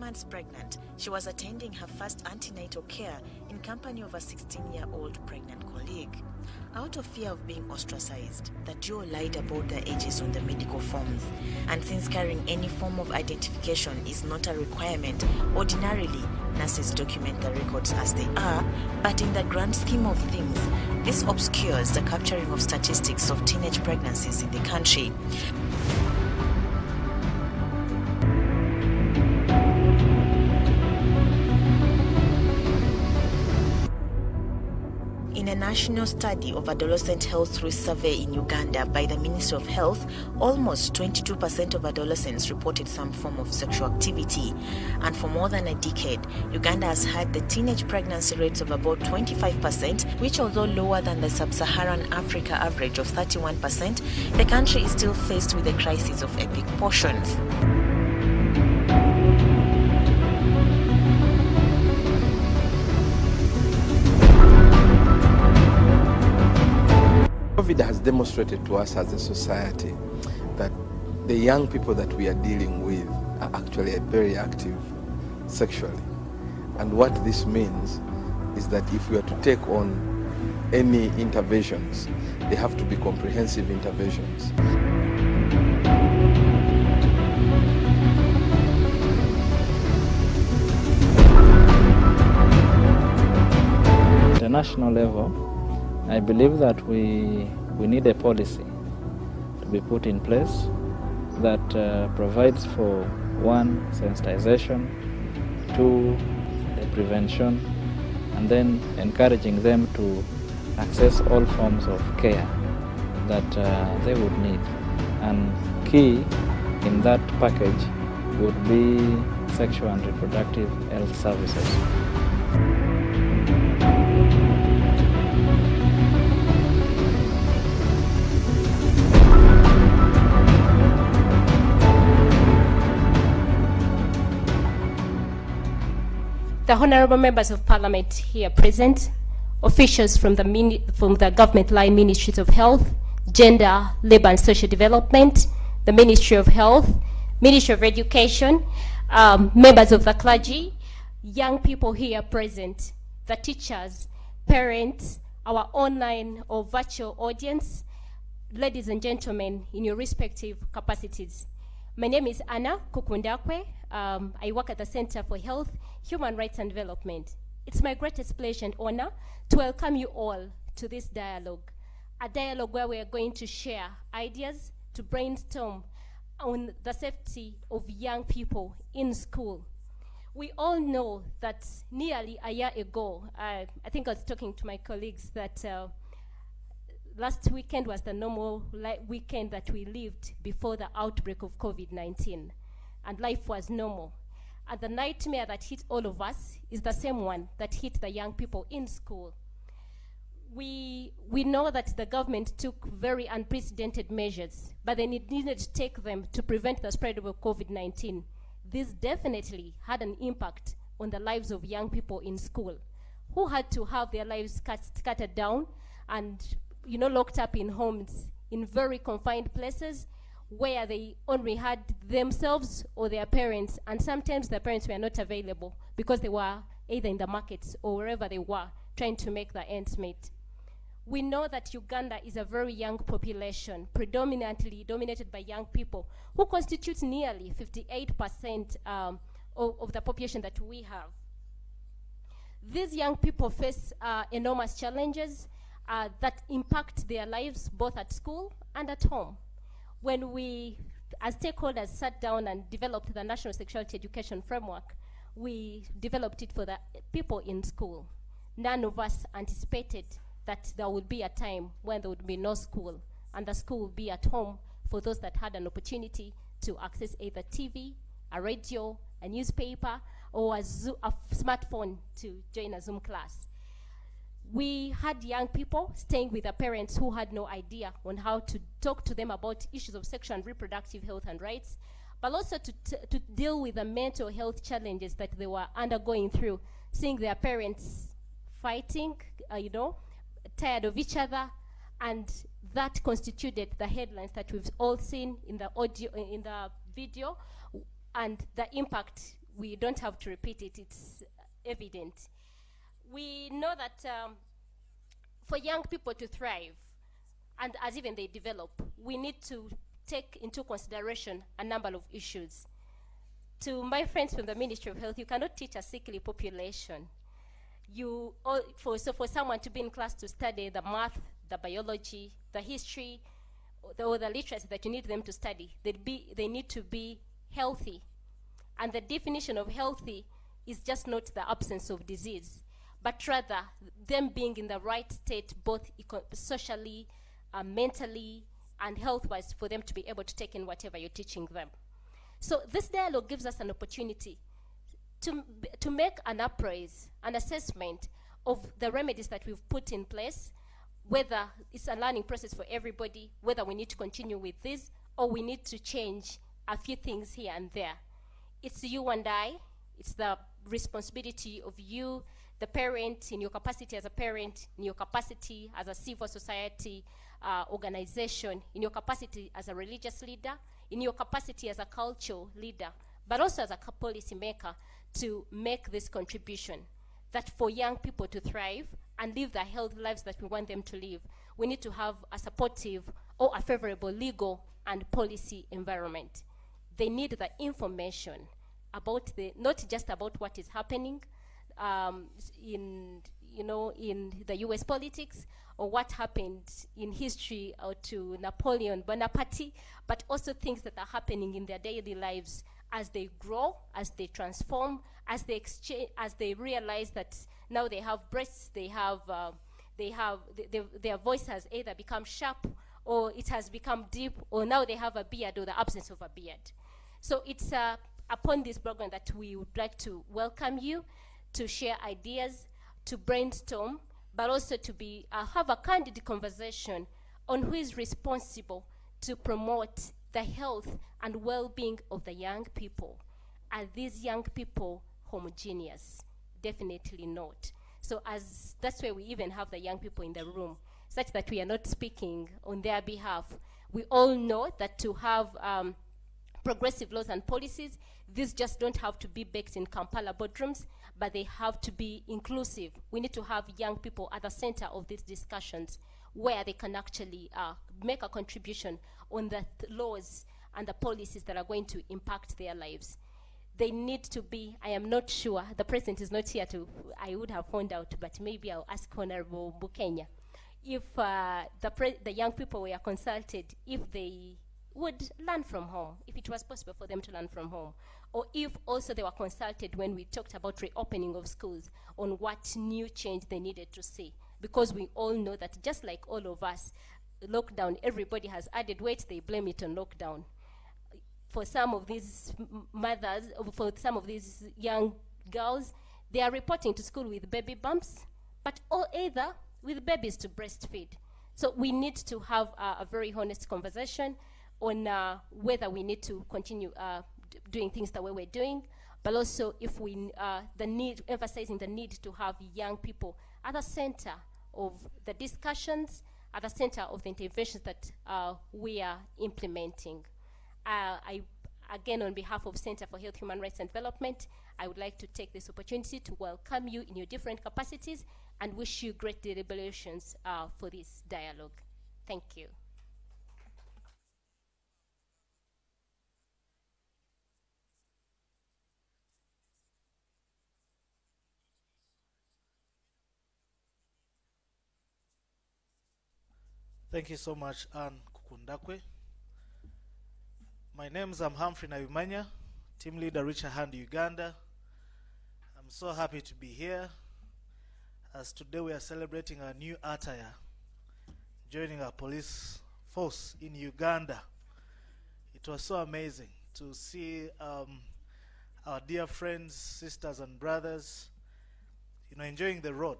months pregnant, she was attending her first antenatal care in company of a 16-year-old pregnant colleague. Out of fear of being ostracized, the duo lied about their ages on the medical forms, and since carrying any form of identification is not a requirement, ordinarily nurses document the records as they are, but in the grand scheme of things, this obscures the capturing of statistics of teenage pregnancies in the country. In a national study of adolescent health through survey in Uganda by the Ministry of Health, almost 22% of adolescents reported some form of sexual activity. And for more than a decade, Uganda has had the teenage pregnancy rates of about 25%, which although lower than the sub-Saharan Africa average of 31%, the country is still faced with a crisis of epic proportions. COVID has demonstrated to us as a society that the young people that we are dealing with are actually very active sexually. And what this means is that if we are to take on any interventions, they have to be comprehensive interventions. At the national level, I believe that we need a policy to be put in place that provides for, one, sensitization, two, the prevention, and then encouraging them to access all forms of care that they would need. And key in that package would be sexual and reproductive health services. The Honourable Members of Parliament here present, officials from the government-line Ministries of Health, Gender, Labour and Social Development, the Ministry of Health, Ministry of Education, members of the clergy, young people here present, the teachers, parents, our online or virtual audience, ladies and gentlemen in your respective capacities. My name is Anna Kukundakwe. I work at the Center for Health, Human Rights and Development. It's my greatest pleasure and honor to welcome you all to this dialogue, a dialogue where we are going to share ideas, to brainstorm on the safety of young people in school. We all know that nearly a year ago, I think I was talking to my colleagues that last weekend was the normal weekend that we lived before the outbreak of COVID-19, and life was normal. And the nightmare that hit all of us is the same one that hit the young people in school. We know that the government took very unprecedented measures, but they needed to take them to prevent the spread of COVID-19. This definitely had an impact on the lives of young people in school, who had to have their lives scattered down and locked up in homes in very confined places where they only had themselves or their parents, and sometimes their parents were not available because they were either in the markets or wherever they were trying to make the ends meet. We know that Uganda is a very young population, predominantly dominated by young people, who constitute nearly 58% of the population that we have. These young people face enormous challenges that impact their lives both at school and at home. When we, as stakeholders, sat down and developed the National Sexuality Education Framework, we developed it for the people in school. None of us anticipated that there would be a time when there would be no school, and the school would be at home for those that had an opportunity to access either TV, a radio, a newspaper, or a smartphone to join a Zoom class. We had young people staying with their parents who had no idea on how to talk to them about issues of sexual and reproductive health and rights, but also to deal with the mental health challenges that they were undergoing through, seeing their parents fighting, tired of each other, and that constituted the headlines that we've all seen in the audio, in the video, and the impact we don't have to repeat it, it's evident. We know that for young people to thrive, and as even they develop, we need to take into consideration a number of issues. To my friends from the Ministry of Health, you cannot teach a sickly population. For someone to be in class to study the math, the biology, the history, or the literacy that you need them to study, they need to be healthy. And the definition of healthy is just not the absence of disease, but rather them being in the right state, both socially, mentally, and health-wise, for them to be able to take in whatever you're teaching them. So this dialogue gives us an opportunity to make an appraise, an assessment of the remedies that we've put in place, whether it's a learning process for everybody, whether we need to continue with this, or we need to change a few things here and there. It's you and I. It's the responsibility of you, the parent, in your capacity as a parent, in your capacity as a civil society organization, in your capacity as a religious leader, in your capacity as a cultural leader, but also as a policy maker, to make this contribution that for young people to thrive and live the healthy lives that we want them to live, we need to have a supportive or a favorable legal and policy environment. They need the information about not just about what is happening in the U.S. politics or what happened in history or to Napoleon Bonaparte, but also things that are happening in their daily lives as they grow, as they transform, as they realize that now they have breasts, their voice has either become sharp or it has become deep, or now they have a beard or the absence of a beard. So it's upon this program that we would like to welcome you to share ideas, to brainstorm, but also to have a candid conversation on who is responsible to promote the health and well-being of the young people. Are these young people homogeneous? Definitely not. So that's why we even have the young people in the room, such that we are not speaking on their behalf. We all know that to have progressive laws and policies, these just don't have to be baked in Kampala boardrooms, but they have to be inclusive. We need to have young people at the center of these discussions where they can actually make a contribution on the laws and the policies that are going to impact their lives. They need to be, I am not sure, the president is not here I would have found out, but maybe I'll ask Honorable Bukenya, if the young people were consulted, if they would learn from home, if it was possible for them to learn from home, or if also they were consulted when we talked about reopening of schools on what new change they needed to see. Because we all know that just like all of us, lockdown, everybody has added weight, they blame it on lockdown. For some of these mothers, for some of these young girls, they are reporting to school with baby bumps, but either with babies to breastfeed. So we need to have a very honest conversation on whether we need to continue doing things the way we're doing, but also if we emphasizing the need to have young people at the center of the discussions, at the center of the interventions that we are implementing. Again, on behalf of Center for Health, Human Rights and Development, I would like to take this opportunity to welcome you in your different capacities and wish you great deliberations for this dialogue. Thank you. Thank you so much, Anne Kukundakwe. My name is Humphrey Nabimanya, team leader Richer Hand Uganda. I'm so happy to be here, as today we are celebrating our new attire, joining our police force in Uganda. It was so amazing to see our dear friends, sisters and brothers, enjoying the road.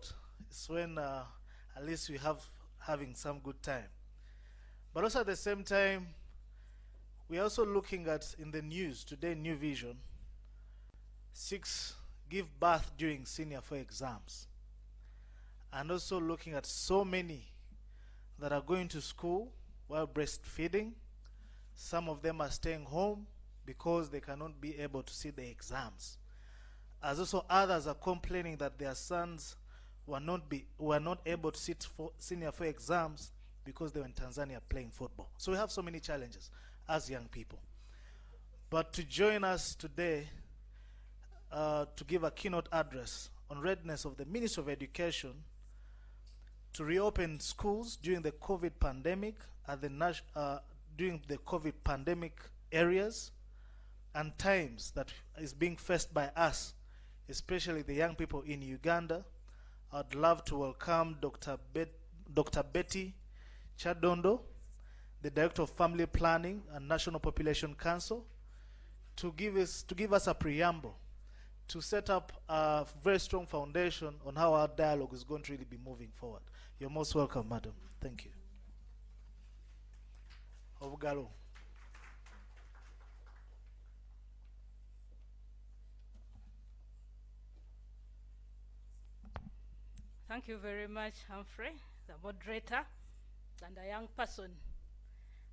It's when at least we having some good time. But also at the same time, we're also looking at, in the news today, New Vision 6, give birth during senior 4 exams. And also looking at so many that are going to school while breastfeeding. Some of them are staying home because they cannot be able to see the exams. as also others are complaining that their sons were not able to sit for senior 4 exams because they were in Tanzania playing football. So we have so many challenges as young people. But to join us today to give a keynote address on readiness of the Ministry of Education to reopen schools during the COVID pandemic at the during the COVID pandemic areas and times that is being faced by us, especially the young people in Uganda, I'd love to welcome Dr. Betty Chadondo, the Director of Family Planning and National Population Council, to give us a preamble to set up a very strong foundation on how our dialogue is going to really be moving forward. You're most welcome, madam. Thank you. Obugalo. Thank you very much, Humphrey, the moderator, and a young person.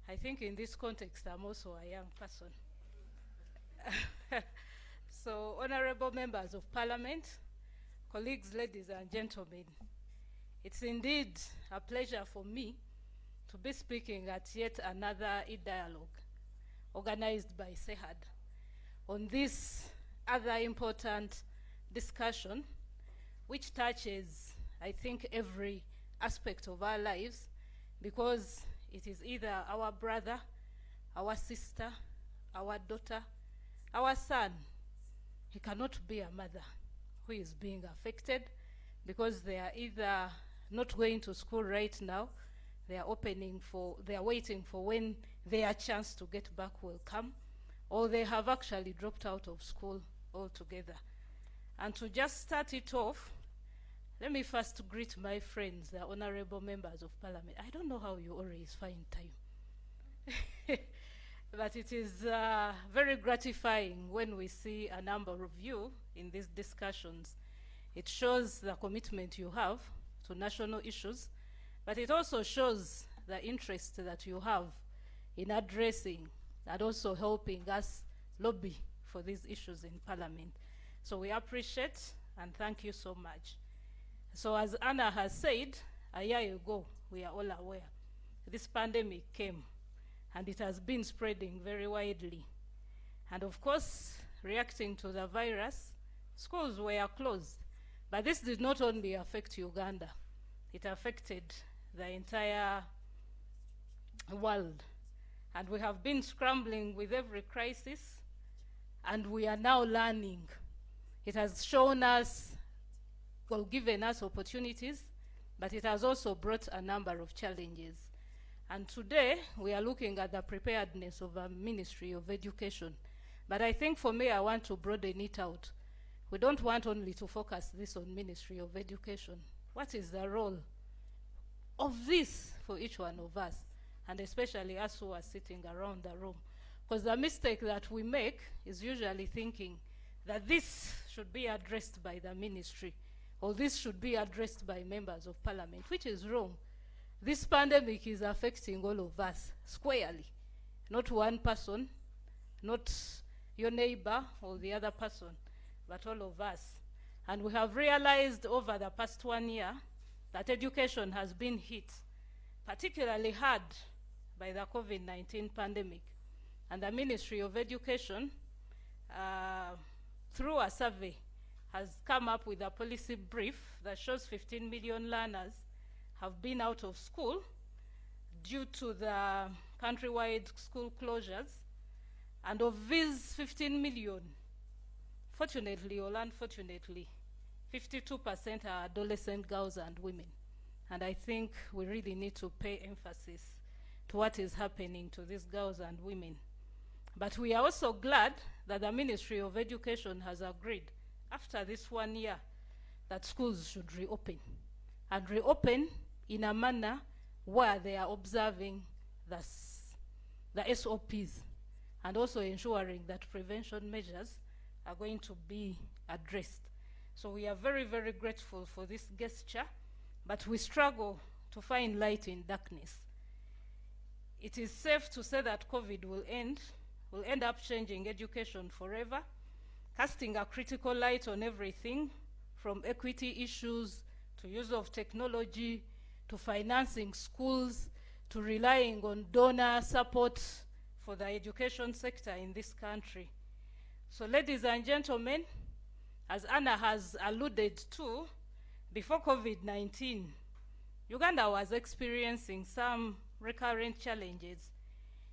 I think in this context, I'm also a young person. So, honorable members of parliament, colleagues, ladies and gentlemen, it's indeed a pleasure for me to be speaking at yet another e-dialogue organized by SEHAD on this other important discussion which touches, I think, every aspect of our lives, because it is either our brother, our sister, our daughter, our son. He cannot be a mother who is being affected because they are either not going to school right now, they are waiting for when their chance to get back will come, or they have actually dropped out of school altogether. And to just start it off, let me first greet my friends, the honorable members of parliament. I don't know how you always find time. But it is very gratifying when we see a number of you in these discussions. It shows the commitment you have to national issues, but it also shows the interest that you have in addressing and also helping us lobby for these issues in Parliament. So we appreciate and thank you so much. So as Anna has said, a year ago, we are all aware, this pandemic came and it has been spreading very widely. And of course, reacting to the virus, schools were closed. But this did not only affect Uganda, it affected the entire world. And we have been scrambling with every crisis, and we are now learning. It has shown us, well, given us opportunities, but it has also brought a number of challenges. And today, we are looking at the preparedness of a Ministry of Education. But I think for me, I want to broaden it out. We don't want only to focus this on Ministry of Education. What is the role of this for each one of us, and especially us who are sitting around the room? Because the mistake that we make is usually thinking that this should be addressed by the ministry, or this should be addressed by members of parliament, which is wrong. This pandemic is affecting all of us squarely, not one person, not your neighbor or the other person, but all of us. And we have realized over the past 1 year that education has been hit particularly hard by the COVID-19 pandemic. And the Ministry of Education, through a survey, has come up with a policy brief that shows 15 million learners have been out of school due to the countrywide school closures. And of these 15 million, fortunately or unfortunately, 52% are adolescent girls and women. And I think we really need to pay emphasis to what is happening to these girls and women. But we are also glad that the Ministry of Education has agreed, after this 1 year, that schools should reopen, and reopen in a manner where they are observing the SOPs, and also ensuring that prevention measures are going to be addressed. So we are very, very grateful for this gesture, but we struggle to find light in darkness. It is safe to say that COVID will end up changing education forever, casting a critical light on everything from equity issues to use of technology to financing schools to relying on donor support for the education sector in this country. So ladies and gentlemen, as Anna has alluded to, before COVID-19, Uganda was experiencing some recurrent challenges,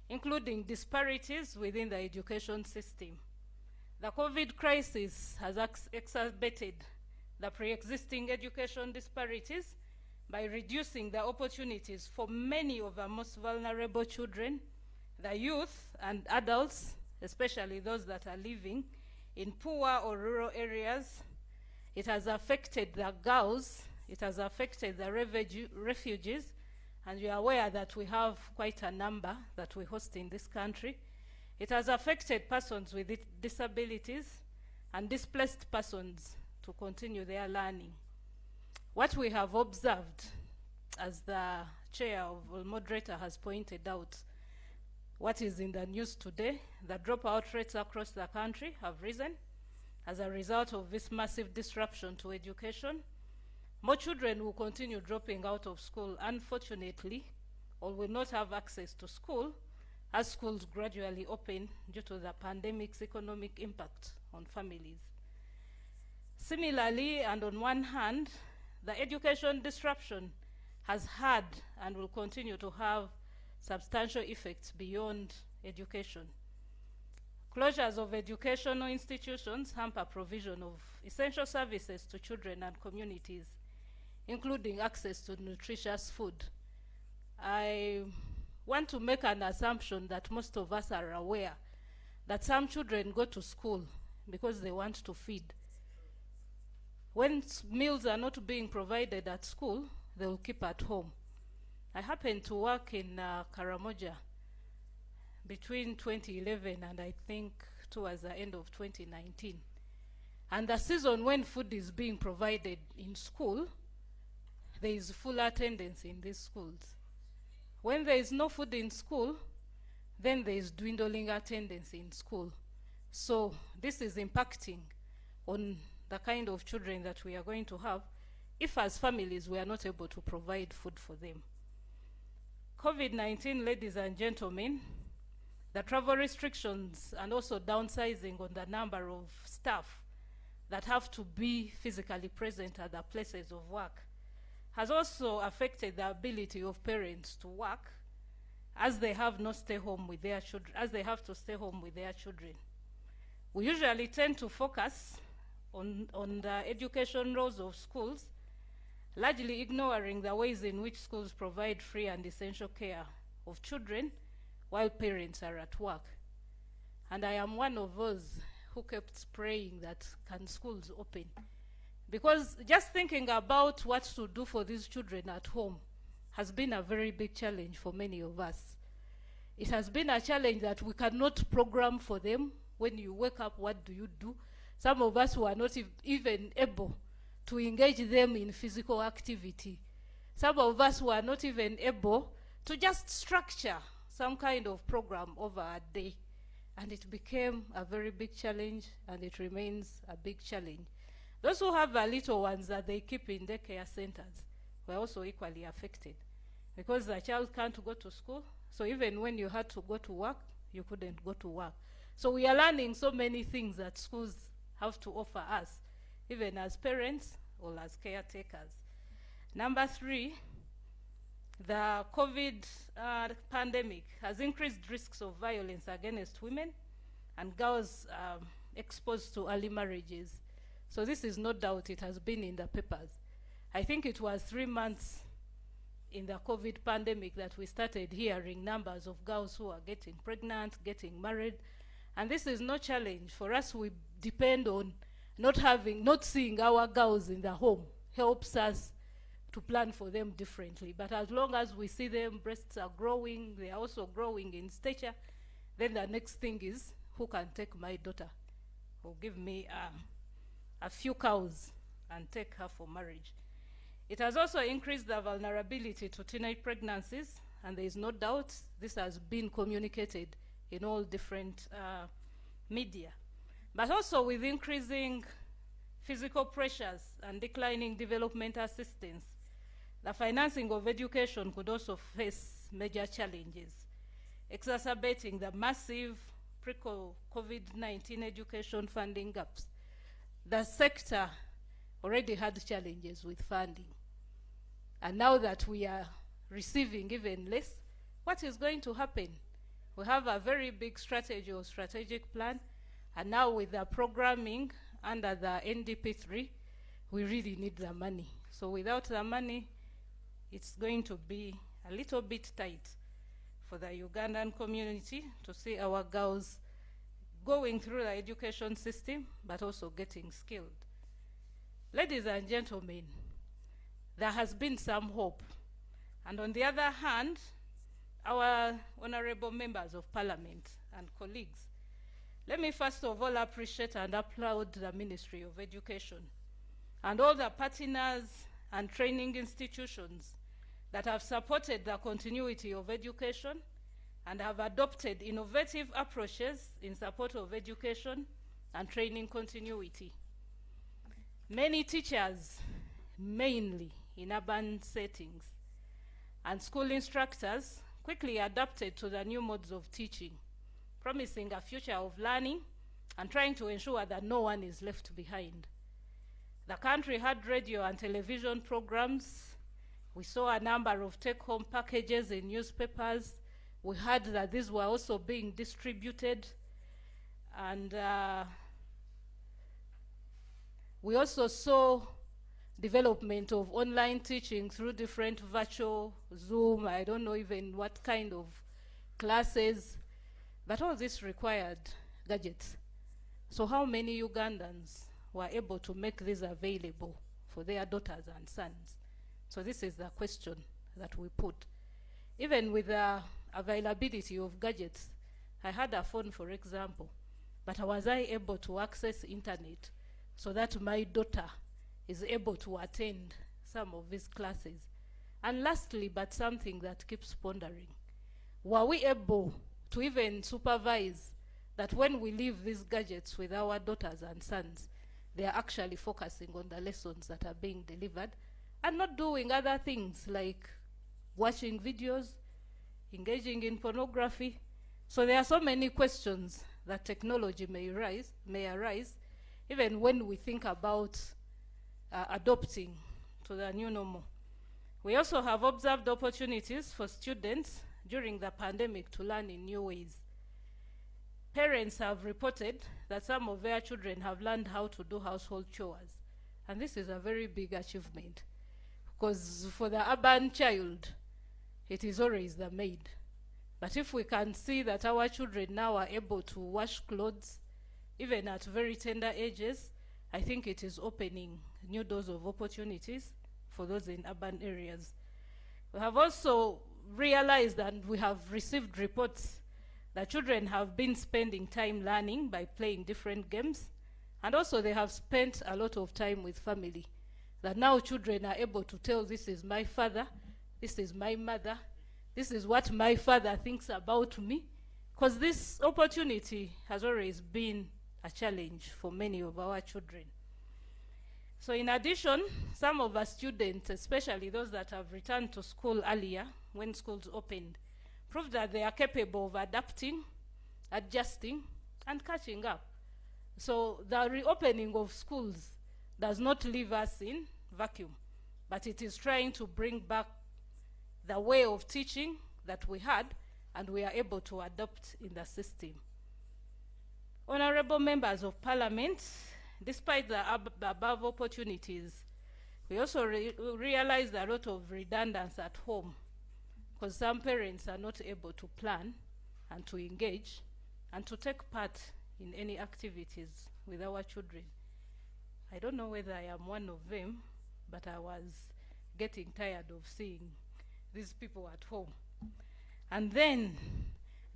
including disparities within the education system. The COVID crisis has exacerbated the pre-existing education disparities by reducing the opportunities for many of our most vulnerable children, the youth and adults, especially those that are living in poor or rural areas. It has affected the girls, it has affected the refugees, and you are aware that we have quite a number that we host in this country. It has affected persons with disabilities and displaced persons to continue their learning. What we have observed, as the chair or moderator has pointed out, what is in the news today, the dropout rates across the country have risen as a result of this massive disruption to education. More children will continue dropping out of school, unfortunately, or will not have access to school as schools gradually open due to the pandemic's economic impact on families. Similarly, and on one hand, the education disruption has had and will continue to have substantial effects beyond education. Closures of educational institutions hamper provision of essential services to children and communities, including access to nutritious food. I want to make an assumption that most of us are aware that some children go to school because they want to feed. When meals are not being provided at school, they will keep at home. I happened to work in Karamoja between 2011 and I think towards the end of 2019. And the season when food is being provided in school, there is full attendance in these schools. When there is no food in school, then there is dwindling attendance in school. So this is impacting on the kind of children that we are going to have if as families we are not able to provide food for them. COVID-19, ladies and gentlemen, the travel restrictions and also downsizing on the number of staff that have to be physically present at the places of work has also affected the ability of parents to work as they have to stay home with their children. We usually tend to focus on the education roles of schools, largely ignoring the ways in which schools provide free and essential care of children while parents are at work. And I am one of those who kept praying that can schools open? Because just thinking about what to do for these children at home has been a very big challenge for many of us. It has been a challenge that we cannot program for them. When you wake up, what do you do? Some of us were not even able to engage them in physical activity. Some of us were not even able to just structure some kind of program over a day. And it became a very big challenge, and it remains a big challenge. Those who have little ones that they keep in daycare centers were also equally affected because the child can't go to school. So even when you had to go to work, you couldn't go to work. So we are learning so many things that schools have to offer us, even as parents or as caretakers. Number 3, the COVID pandemic has increased risks of violence against women and girls exposed to early marriages. So this is no doubt, it has been in the papers. I think it was 3 months in the COVID pandemic that we started hearing numbers of girls who are getting pregnant, getting married. And this is no challenge. For us, we depend on not seeing our girls in the home helps us to plan for them differently. But as long as we see them, breasts are growing, they are also growing in stature, then the next thing is, who can take my daughter or give me a few cows and take her for marriage? It has also increased the vulnerability to teenage pregnancies, and there is no doubt this has been communicated in all different media. But also with increasing physical pressures and declining development assistance, the financing of education could also face major challenges, exacerbating the massive pre-COVID-19 education funding gaps. The sector already had challenges with funding. And now that we are receiving even less, what is going to happen? We have a very big strategy or strategic plan, and now with the programming under the NDP3, we really need the money. So without the money, it's going to be a little bit tight for the Ugandan community to see our girls going through the education system, but also getting skilled. Ladies and gentlemen, there has been some hope. And on the other hand, our honorable members of parliament and colleagues, let me first of all appreciate and applaud the Ministry of Education and all the partners and training institutions that have supported the continuity of education and have adopted innovative approaches in support of education and training continuity. Many teachers, mainly in urban settings, and school instructors quickly adapted to the new modes of teaching, promising a future of learning and trying to ensure that no one is left behind. The country had radio and television programs. We saw a number of take-home packages in newspapers. We heard that these were also being distributed. And we also saw development of online teaching through different virtual Zoom, I don't know even what kind of classes, but all this required gadgets. So how many Ugandans were able to make this available for their daughters and sons? So this is the question that we put. Even with the availability of gadgets, I had a phone, for example, but was I able to access internet so that my daughter is able to attend some of these classes? And lastly, but something that keeps pondering, were we able to even supervise that when we leave these gadgets with our daughters and sons, they are actually focusing on the lessons that are being delivered and not doing other things like watching videos, engaging in pornography? So there are so many questions that technology may arise, even when we think about adopting to the new normal. We also have observed opportunities for students during the pandemic to learn in new ways. Parents have reported that some of their children have learned how to do household chores. And this is a very big achievement, because for the urban child, it is always the maid. But if we can see that our children now are able to wash clothes, even at very tender ages, I think it is opening new doors of opportunities for those in urban areas. We have also realized, and we have received reports, that children have been spending time learning by playing different games, and also they have spent a lot of time with family. That now children are able to tell, this is my father, this is my mother, this is what my father thinks about me, because this opportunity has always been a challenge for many of our children. So in addition, some of our students, especially those that have returned to school earlier when schools opened, proved that they are capable of adapting, adjusting, and catching up. So the reopening of schools does not leave us in vacuum, but it is trying to bring back the way of teaching that we had, and we are able to adapt in the system. Honorable members of parliament, despite the above opportunities, we also realized a lot of redundancy at home, because some parents are not able to plan and to engage and to take part in any activities with our children. I don't know whether I am one of them, but I was getting tired of seeing these people at home. And then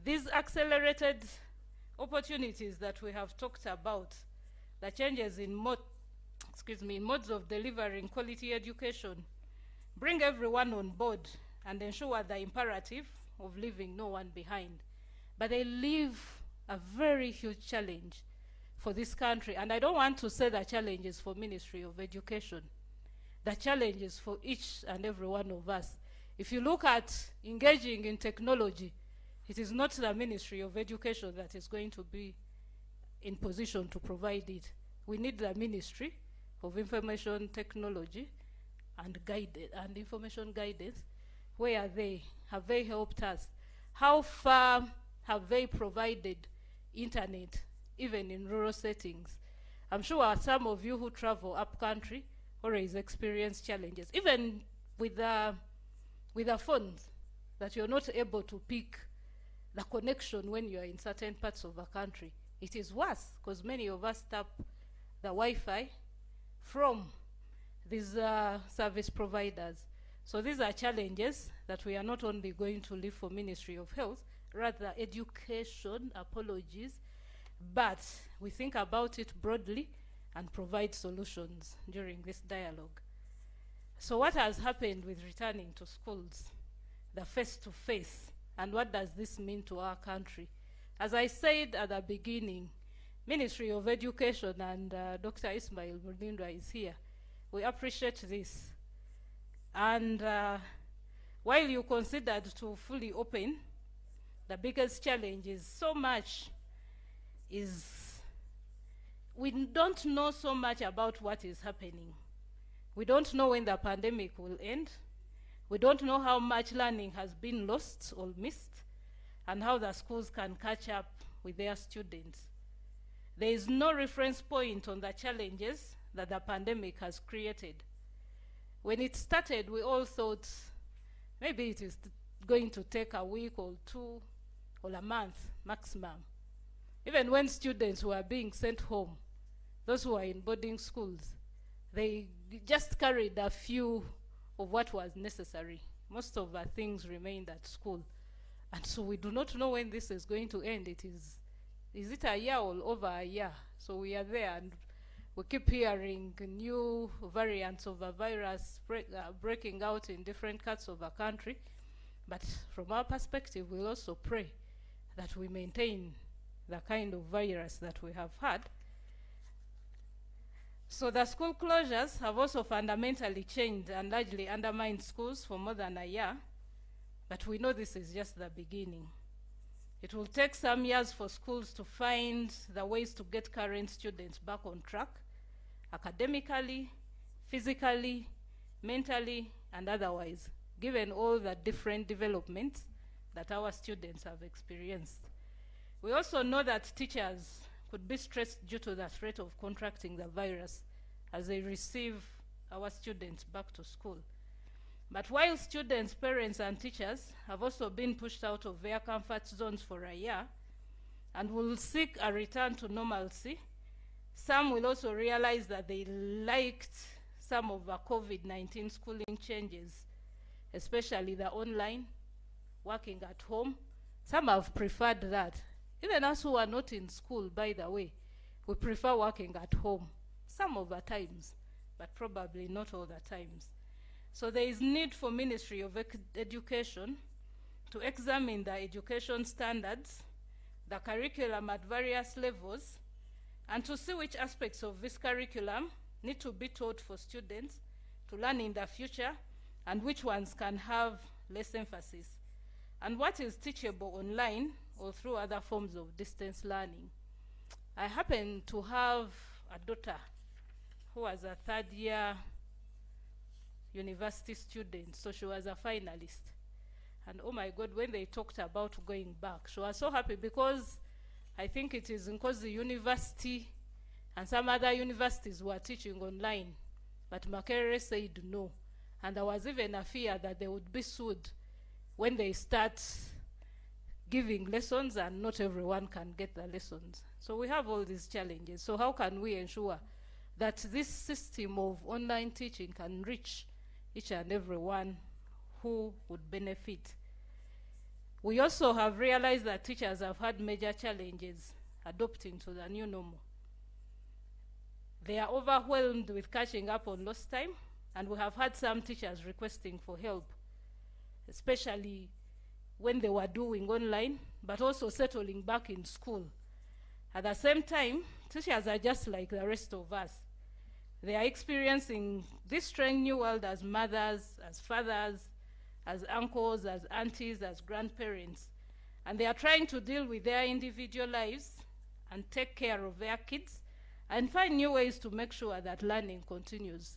these accelerated opportunities that we have talked about, the changes in modes of delivering quality education, bring everyone on board and ensure the imperative of leaving no one behind. But they leave a very huge challenge for this country. And I don't want to say the challenges for Ministry of Education, the challenges for each and every one of us. If you look at engaging in technology, it is not the Ministry of Education that is going to be in position to provide it. We need the Ministry of Information Technology and Information Guidance. Where have they helped us? How far have they provided internet, even in rural settings? I'm sure some of you who travel up country always experience challenges, even with the phones, that you're not able to pick the connection when you're in certain parts of the country. It is worse because many of us tap the Wi-Fi from these service providers. So these are challenges that we are not only going to leave for Ministry of Health, rather education, apologies, but we think about it broadly and provide solutions during this dialogue. So what has happened with returning to schools, the face-to-face, and what does this mean to our country? As I said at the beginning, Ministry of Education, and Dr. Ismail Mulindwa is here. We appreciate this. And while you considered to fully open, the biggest challenge is we don't know so much about what is happening. We don't know when the pandemic will end. We don't know how much learning has been lost or missed, and how the schools can catch up with their students. There is no reference point on the challenges that the pandemic has created. When it started, we all thought maybe it is going to take a week or two or a month maximum. Even when students were being sent home, those who are in boarding schools, they just carried a few of what was necessary. Most of the things remained at school. And so we do not know when this is going to end. Is it a year or over a year? So we are there, and we keep hearing new variants of the virus breaking out in different parts of the country. But from our perspective, we'll also pray that we maintain the kind of virus that we have had. So the school closures have also fundamentally changed and largely undermined schools for more than a year, but we know this is just the beginning. It will take some years for schools to find the ways to get current students back on track, academically, physically, mentally, and otherwise, given all the different developments that our students have experienced. We also know that teachers could be stressed due to the threat of contracting the virus as they receive our students back to school. But while students, parents, and teachers have also been pushed out of their comfort zones for a year and will seek a return to normalcy, some will also realize that they liked some of the COVID-19 schooling changes, especially the online, working at home. Some have preferred that. Even us who are not in school, by the way, we prefer working at home some of the times, but probably not all the times. So there is need for Ministry of Education to examine the education standards, the curriculum at various levels, and to see which aspects of this curriculum need to be taught for students to learn in the future, and which ones can have less emphasis, and what is teachable online or through other forms of distance learning. I happen to have a daughter who was a third-year university student, so she was a finalist. And oh my God, when they talked about going back, she was so happy because I think it is because the university and some other universities were teaching online, but Makerere said no. And there was even a fear that they would be sued when they start giving lessons and not everyone can get the lessons. So we have all these challenges. So how can we ensure that this system of online teaching can reach each and every one who would benefit? We also have realized that teachers have had major challenges adopting to the new normal. They are overwhelmed with catching up on lost time, and we have had some teachers requesting for help, especially when they were doing online, but also settling back in school. At the same time, teachers are just like the rest of us. They are experiencing this strange new world as mothers, as fathers, as uncles, as aunties, as grandparents. And they are trying to deal with their individual lives and take care of their kids and find new ways to make sure that learning continues.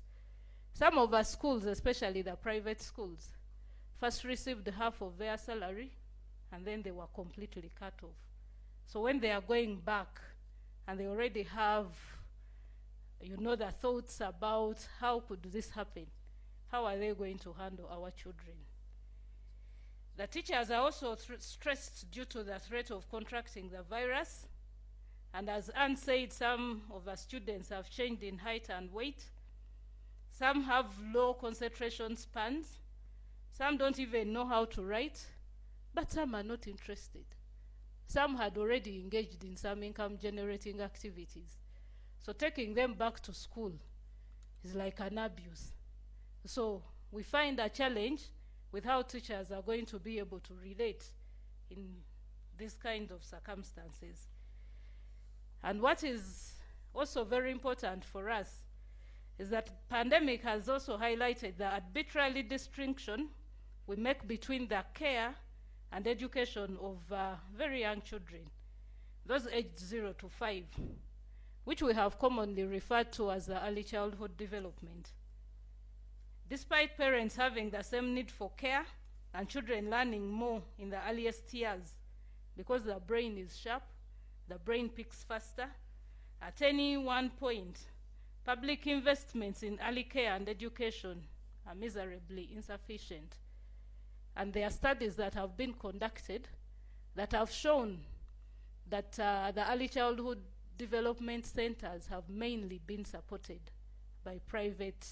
Some of our schools, especially the private schools, first received half of their salary and then they were completely cut off. So when they are going back and they already have, the thoughts about how could this happen, how are they going to handle our children? The teachers are also stressed due to the threat of contracting the virus. And as Anne said, some of our students have changed in height and weight. Some have low concentration spans. Some don't even know how to write, but some are not interested. Some had already engaged in some income-generating activities. So taking them back to school is like an abuse. So we find a challenge with how teachers are going to be able to relate in this kind of circumstances. And what is also very important for us is that pandemic has also highlighted the arbitrary distinction we make between the care and education of very young children, those aged 0 to 5, which we have commonly referred to as the early childhood development. Despite parents having the same need for care and children learning more in the earliest years because the brain is sharp, the brain picks faster, at any one point, public investments in early care and education are miserably insufficient. And there are studies that have been conducted that have shown that the early childhood development centers have mainly been supported by private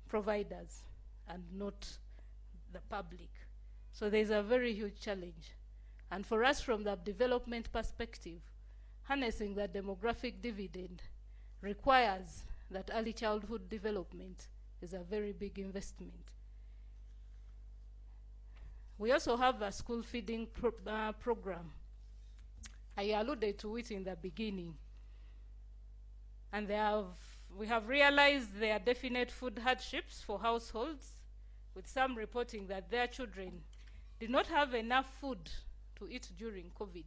providers and not the public. So there's a very huge challenge. And for us, from the development perspective, harnessing the demographic dividend requires that early childhood development is a very big investment. We also have a school feeding program. I alluded to it in the beginning. And we have realized there are definite food hardships for households, with some reporting that their children did not have enough food to eat during COVID.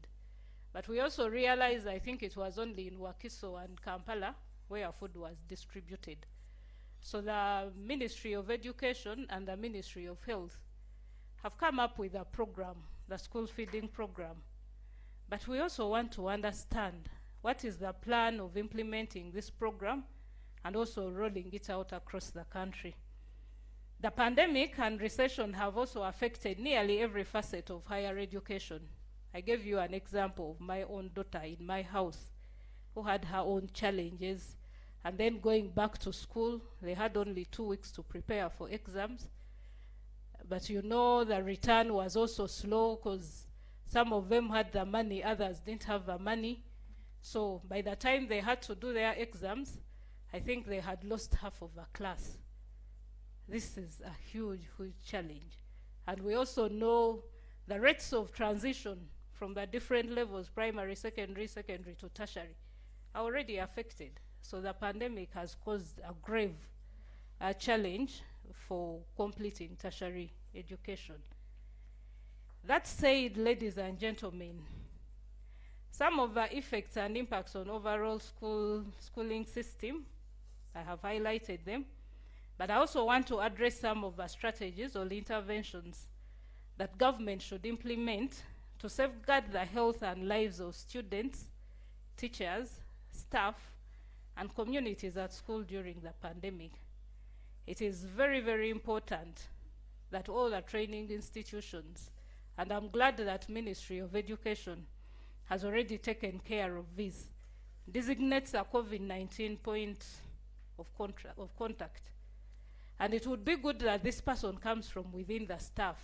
But we also realized, I think it was only in Wakiso and Kampala, where food was distributed. So the Ministry of Education and the Ministry of Health have come up with a program, the school feeding program. But we also want to understand what is the plan of implementing this program and also rolling it out across the country. The pandemic and recession have also affected nearly every facet of higher education. I gave you an example of my own daughter in my house who had her own challenges, and then going back to school, they had only 2 weeks to prepare for exams. But the return was also slow because some of them had the money, others didn't have the money. So by the time they had to do their exams, I think they had lost half of the class. This is a huge, huge challenge. And we also know the rates of transition from the different levels, primary, secondary to tertiary, are already affected. So the pandemic has caused a grave challenge for completing tertiary education. That said, ladies and gentlemen, some of the effects and impacts on overall schooling system, I have highlighted them, but I also want to address some of the strategies or interventions that government should implement to safeguard the health and lives of students, teachers, staff, and communities at school during the pandemic. It is very, very important that all the training institutions, and I'm glad that Ministry of Education has already taken care of this, designates a COVID-19 point of contact. And it would be good that this person comes from within the staff,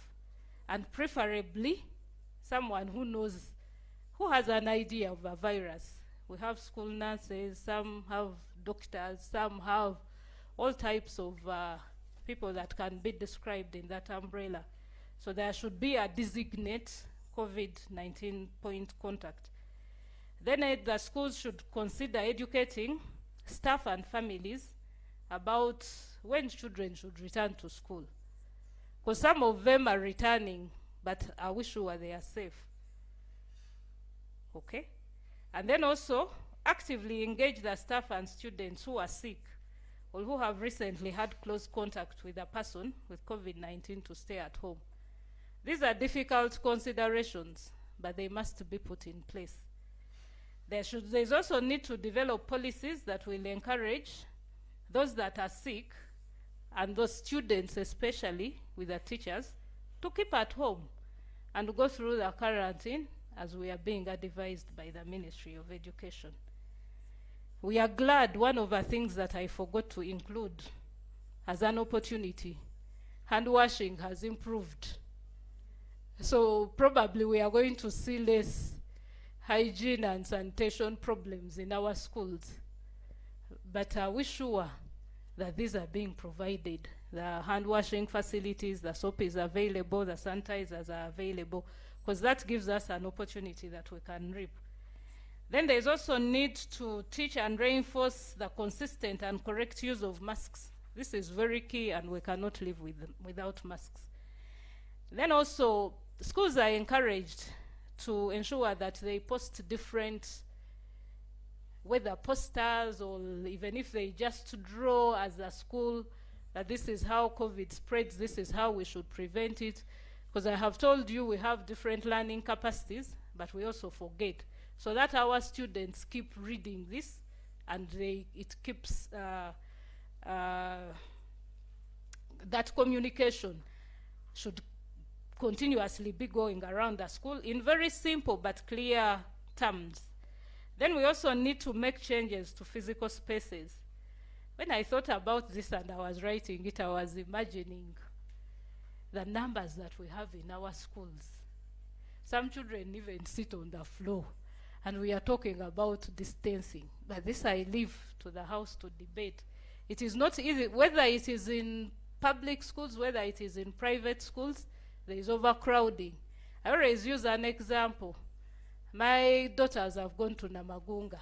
and preferably someone who has an idea of a virus. We have school nurses, some have doctors, some have all types of people that can be described in that umbrella. So there should be a designate COVID-19 point contact. Then the schools should consider educating staff and families about when children should return to school. Because some of them are returning, but are we sure they are safe? Okay? And then also, actively engage the staff and students who are sick or who have recently had close contact with a person with COVID-19 to stay at home. These are difficult considerations, but they must be put in place. There's also need to develop policies that will encourage those that are sick and those students, especially with the teachers, to keep at home and go through the quarantine as we are being advised by the Ministry of Education. We are glad one of the things that I forgot to include as an opportunity, hand washing has improved. So probably we are going to see less hygiene and sanitation problems in our schools. But are we sure that these are being provided? The hand washing facilities, the soap is available, the sanitizers are available, because that gives us an opportunity that we can reap. Then there's also need to teach and reinforce the consistent and correct use of masks. This is very key, and we cannot live without masks. Then also, schools are encouraged to ensure that they post different, whether posters or even if they just draw as a school, that this is how COVID spreads, this is how we should prevent it. Because I have told you we have different learning capacities, but we also forget. So that our students keep reading this, and it keeps that communication should continuously be going around the school in very simple but clear terms. Then we also need to make changes to physical spaces. When I thought about this and I was writing it, I was imagining the numbers that we have in our schools. Some children even sit on the floor, and we are talking about distancing. But this I leave to the House to debate. It is not easy, whether it is in public schools, whether it is in private schools, there is overcrowding. I always use an example. My daughters have gone to Namagunga.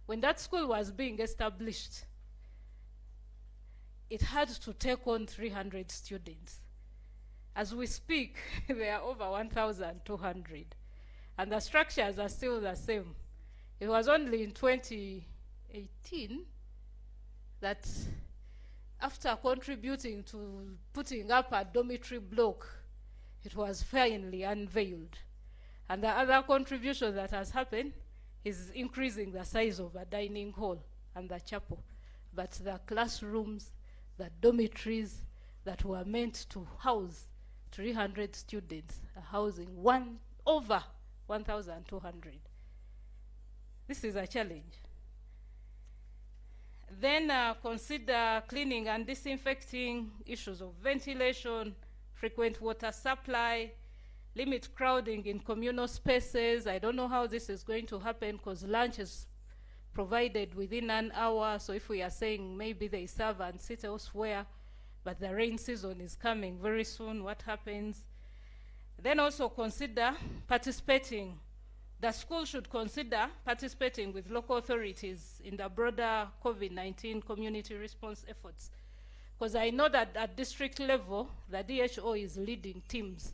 When that school was being established, it had to take on 300 students. As we speak, there are over 1,200. And the structures are still the same. It was only in 2018 that, after contributing to putting up a dormitory block, it was finally unveiled. And the other contribution that has happened is increasing the size of a dining hall and the chapel. But the classrooms, the dormitories that were meant to house 300 students are housing over 1,200. This is a challenge. Then consider cleaning and disinfecting, issues of ventilation, frequent water supply, limit crowding in communal spaces. I don't know how this is going to happen because lunch is provided within an hour. So if we are saying maybe they serve and sit elsewhere, but the rain season is coming very soon, what happens? Then also consider participating. The school should consider participating with local authorities in the broader COVID-19 community response efforts. Because I know that at district level, the DHO is leading teams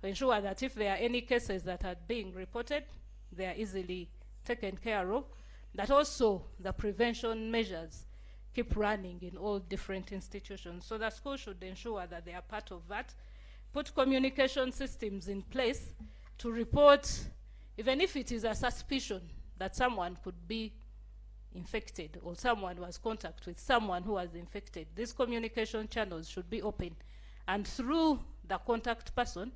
to ensure that if there are any cases that are being reported, they are easily taken care of. That also the prevention measures keep running in all different institutions. So the school should ensure that they are part of that. Put communication systems in place to report, even if it is a suspicion that someone could be infected or someone was in contact with someone who was infected. These communication channels should be open, and through the contact person,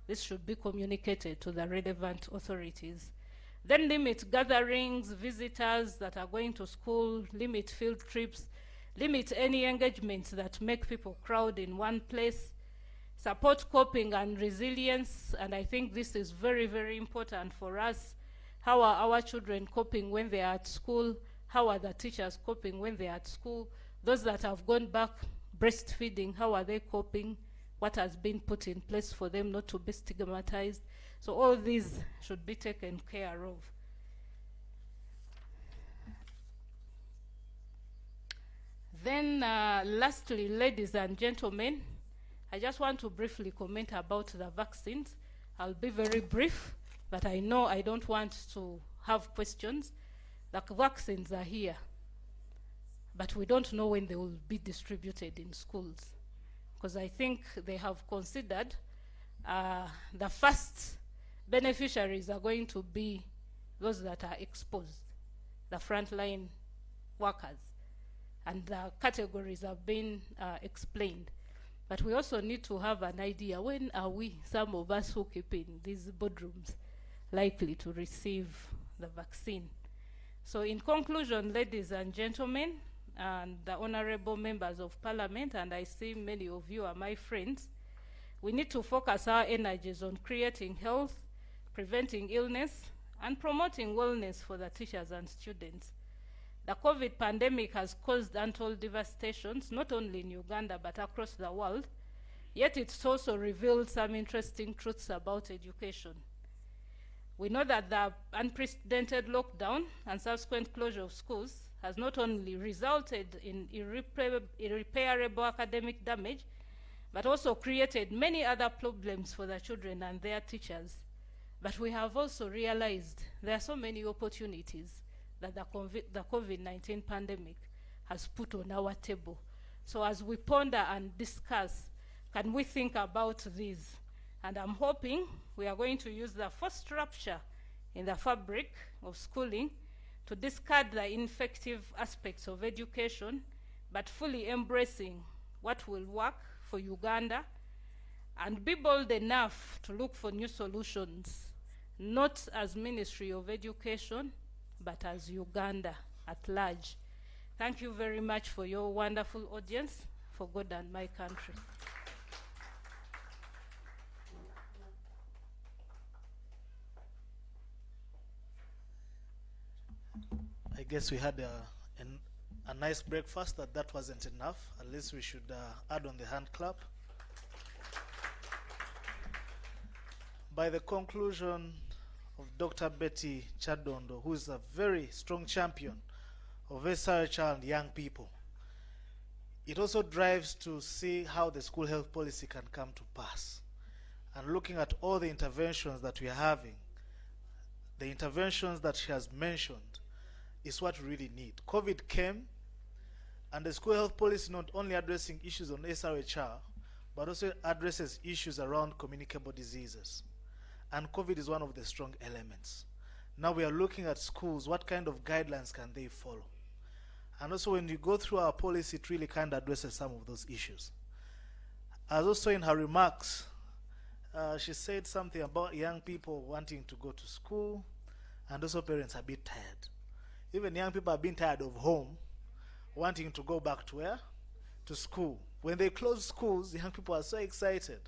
this should be communicated to the relevant authorities. Then limit gatherings, visitors that are going to school, limit field trips, limit any engagements that make people crowd in one place, support coping and resilience, and I think this is very, very important for us. How are our children coping when they are at school? How are the teachers coping when they are at school? Those that have gone back breastfeeding, how are they coping? What has been put in place for them not to be stigmatized? So all these should be taken care of. Then lastly, ladies and gentlemen, I just want to briefly comment about the vaccines. I'll be very brief, but I know I don't want to have questions. The vaccines are here, but we don't know when they will be distributed in schools, because I think they have considered the first beneficiaries are going to be those that are exposed, the frontline workers, and the categories have been explained. But we also need to have an idea, when are we, some of us who keep in these boardrooms, likely to receive the vaccine? So in conclusion, ladies and gentlemen, and the honorable members of parliament, and I see many of you are my friends, we need to focus our energies on creating health, preventing illness, and promoting wellness for the teachers and students. The COVID pandemic has caused untold devastations, not only in Uganda, but across the world. Yet it's also revealed some interesting truths about education. We know that the unprecedented lockdown and subsequent closure of schools has not only resulted in irreparable academic damage, but also created many other problems for the children and their teachers. But we have also realized there are so many opportunities that the COVID-19 pandemic has put on our table. So as we ponder and discuss, can we think about these? And I'm hoping we are going to use the first rupture in the fabric of schooling to discard the ineffective aspects of education, but fully embracing what will work for Uganda, and be bold enough to look for new solutions, not as Ministry of Education, but as Uganda at large. Thank you very much for your wonderful audience, for God and my country. I guess we had a nice breakfast. That wasn't enough. At least we should add on the hand clap. By the conclusion of Dr. Betty Chadondo, who is a very strong champion of SRHR and young people, it also drives to see how the school health policy can come to pass. And looking at all the interventions that we are having, the interventions that she has mentioned is what we really need. COVID came, and the school health policy not only addressing issues on SRHR, but also addresses issues around communicable diseases. And COVID is one of the strong elements. Now we are looking at schools, what kind of guidelines can they follow? And also when you go through our policy, it really kind of addresses some of those issues. As also in her remarks, she said something about young people wanting to go to school, and also parents are a bit tired. Even young people are being tired of home, wanting to go back to where? To school. When they close schools, young people are so excited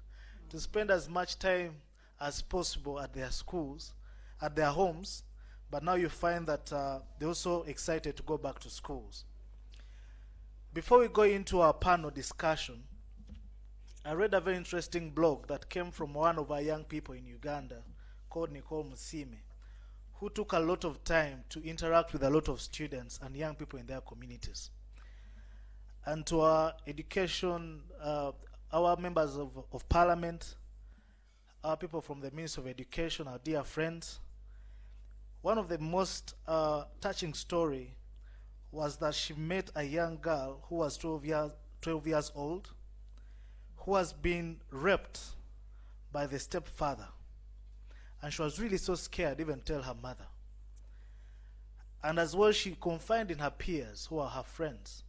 to spend as much time as possible at their schools, at their homes, but now you find that they're also excited to go back to schools. Before we go into our panel discussion, I read a very interesting blog that came from one of our young people in Uganda called Nicole Musime, who took a lot of time to interact with a lot of students and young people in their communities. And to our education, our members of parliament, our people from the Ministry of Education, our dear friends, one of the most touching story was that she met a young girl who was 12 years old, who was being raped by the stepfather. And she was really so scared to even tell her mother. And as well, she confided in her peers, who are her friends.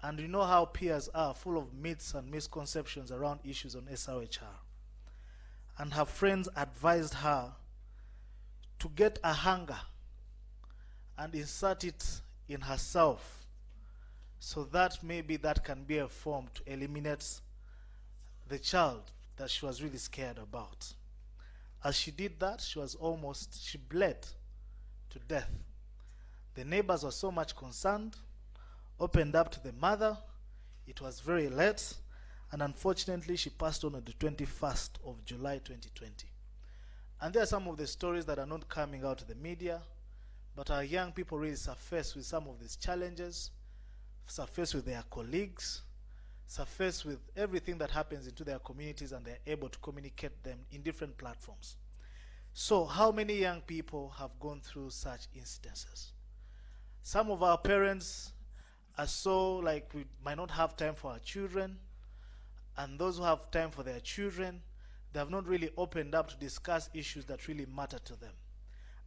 And you know how peers are, full of myths and misconceptions around issues on SRHR. And her friends advised her to get a hanger and insert it in herself, so that maybe that can be a form to eliminate the child that she was really scared about. As she did that, she bled to death. The neighbors were so much concerned, opened up to the mother. It was very late, and unfortunately she passed on the 21st of July 2020. And there are some of the stories that are not coming out to the media, but our young people really surface with some of these challenges, surface with their colleagues, surface with everything that happens into their communities, and they're able to communicate them in different platforms. So how many young people have gone through such incidences? Some of our parents are so like we might not have time for our children, and those who have time for their children, they have not really opened up to discuss issues that really matter to them.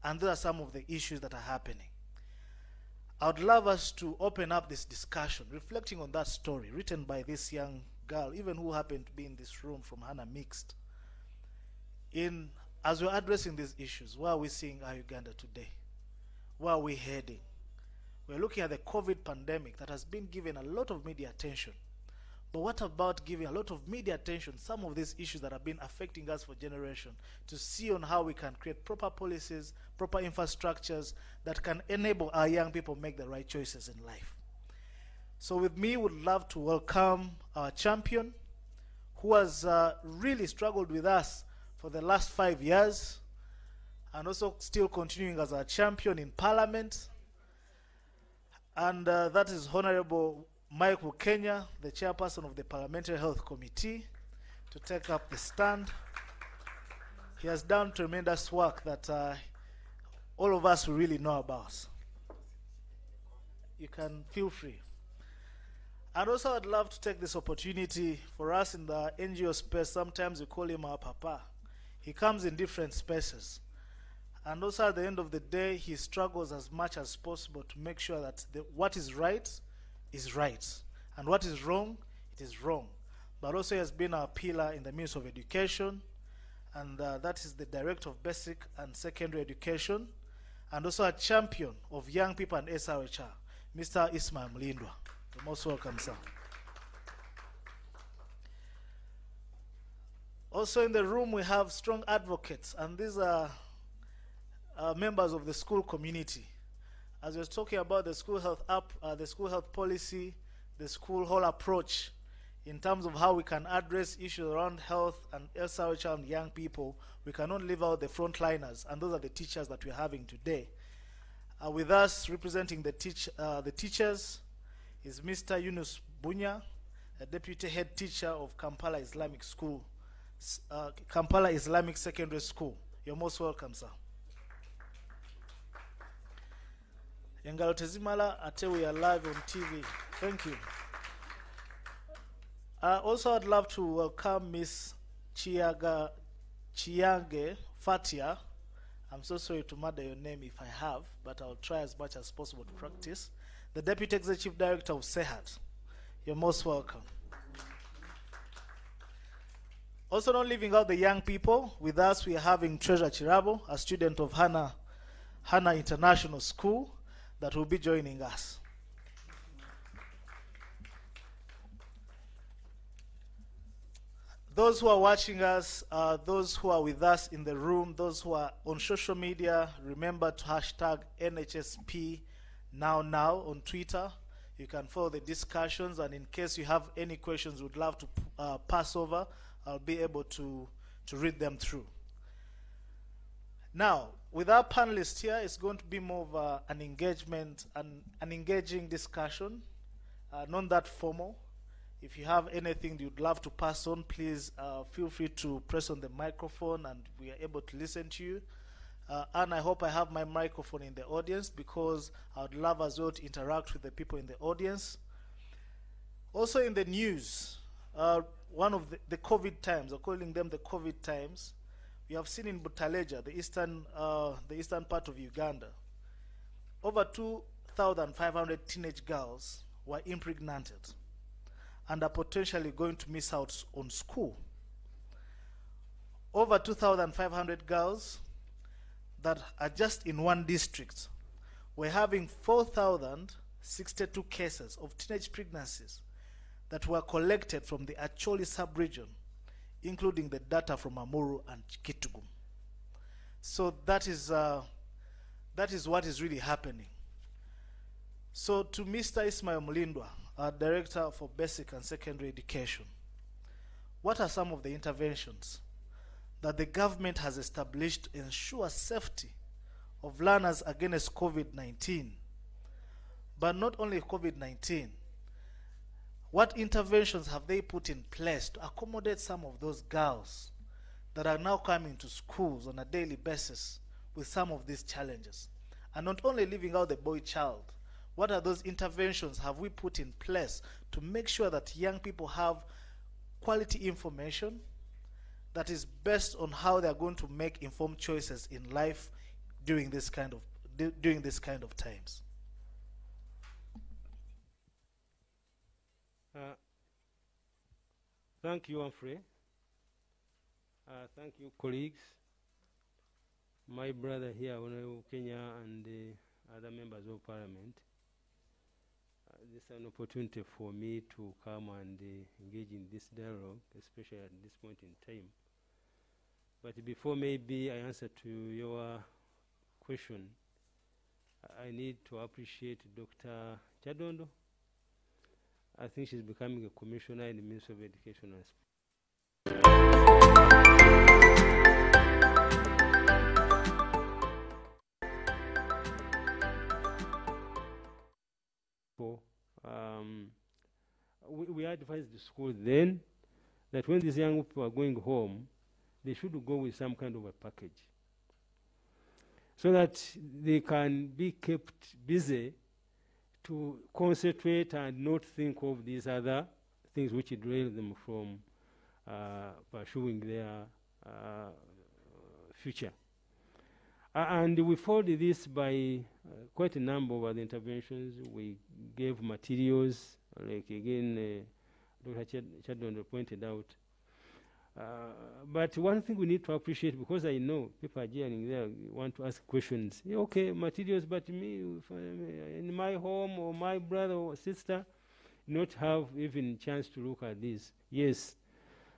And those are some of the issues that are happening. I would love us to open up this discussion, reflecting on that story written by this young girl, even who happened to be in this room from Hannah Mixed. As we're addressing these issues, where are we seeing our Uganda today? Where are we heading? We're looking at the COVID pandemic that has been given a lot of media attention. But what about giving a lot of media attention some of these issues that have been affecting us for generations, to see on how we can create proper policies, proper infrastructures that can enable our young people make the right choices in life. So with me, would love to welcome our champion, who has really struggled with us for the last 5 years, and also still continuing as our champion in Parliament. And that is Honorable Michael Kenya, the chairperson of the Parliamentary Health Committee, to take up the stand. He has done tremendous work that all of us will really know about. You can feel free. And also I'd love to take this opportunity for us in the NGO space. Sometimes we call him our papa. He comes in different spaces. And also at the end of the day, he struggles as much as possible to make sure that what is right, and what is wrong, it is wrong. But also he has been our pillar in the Ministry of Education, and that is the Director of Basic and Secondary Education, and also a champion of young people and SRHR, Mr. Ismail Mlindwa. You're most welcome, sir. Also in the room we have strong advocates, and these are members of the school community. As we're talking about the school health the school health policy, the school whole approach in terms of how we can address issues around health and SRHR and young people, we cannot leave out the frontliners, and those are the teachers that we're having today. With us representing the teachers is Mr. Yunus Bunya, a deputy head teacher of Kampala Islamic School, Kampala Islamic Secondary School. You're most welcome, sir. Engalo tezimala ate we are live on TV. Thank you. Also, I'd love to welcome Miss Chiange Fatia. I'm so sorry to murder your name if I have, but I'll try as much as possible to practice. The Deputy Executive Director of SEHAT. You're most welcome. Also, not leaving out the young people, with us we are having Treasure Chirabo, a student of Hannah International School, that will be joining us. Those who are watching us, those who are with us in the room, those who are on social media, remember to hashtag NHSP now on Twitter. You can follow the discussions, and in case you have any questions we'd love to pass over, I'll be able to read them through. Now, with our panelists here, it's going to be more of an engaging discussion, not that formal. If you have anything you'd love to pass on, please feel free to press on the microphone and we are able to listen to you. And I hope I have my microphone in the audience, because I would love as well to interact with the people in the audience. Also in the news, one of the COVID times, or calling them the COVID times, we have seen in Butaleja, the eastern part of Uganda, over 2,500 teenage girls were impregnated and are potentially going to miss out on school. Over 2,500 girls that are just in one district. We're having 4,062 cases of teenage pregnancies that were collected from the Acholi sub-region, including the data from Amuru and Kitgum. So that is what is really happening. So to Mr. Ismail Mlindwa, our Director for Basic and Secondary Education, what are some of the interventions that the government has established to ensure safety of learners against COVID-19? But not only COVID-19, What interventions have they put in place to accommodate some of those girls that are now coming to schools on a daily basis with some of these challenges? And not only leaving out the boy child, what are those interventions have we put in place to make sure that young people have quality information that is based on how they're going to make informed choices in life during this kind of times? Thank you, Humphrey. Thank you, colleagues. My brother here, Honorable Kenya, and other members of Parliament. This is an opportunity for me to come and engage in this dialogue, especially at this point in time. But before maybe I answer to your question, I need to appreciate Dr. Chadondo. I think she's becoming a commissioner in the Ministry of Education and Sport. We advised the school then that when these young people are going home, they should go with some kind of a package so that they can be kept busy to concentrate and not think of these other things which derail them from pursuing their future. And we followed this by quite a number of other interventions. We gave materials, like again, Dr. Chadon pointed out. But one thing we need to appreciate, because I know people are joining there, want to ask questions. Yeah, okay, materials, but me, in my home, or my brother or sister, not have even chance to look at this. Yes,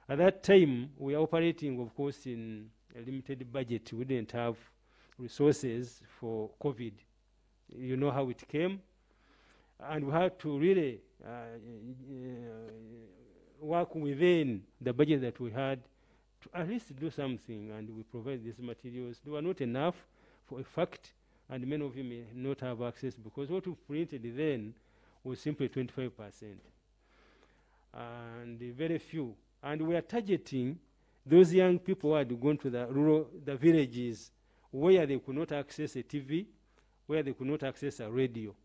at that time, we are operating, of course, in a limited budget. We didn't have resources for COVID. You know how it came. And we had to really work within the budget that we had to at least do something, and we provide these materials. They were not enough for a fact, and many of you may not have access, because what we printed then was simply 25%. And very few. And we are targeting those young people who had gone to the villages where they could not access a TV, where they could not access a radio.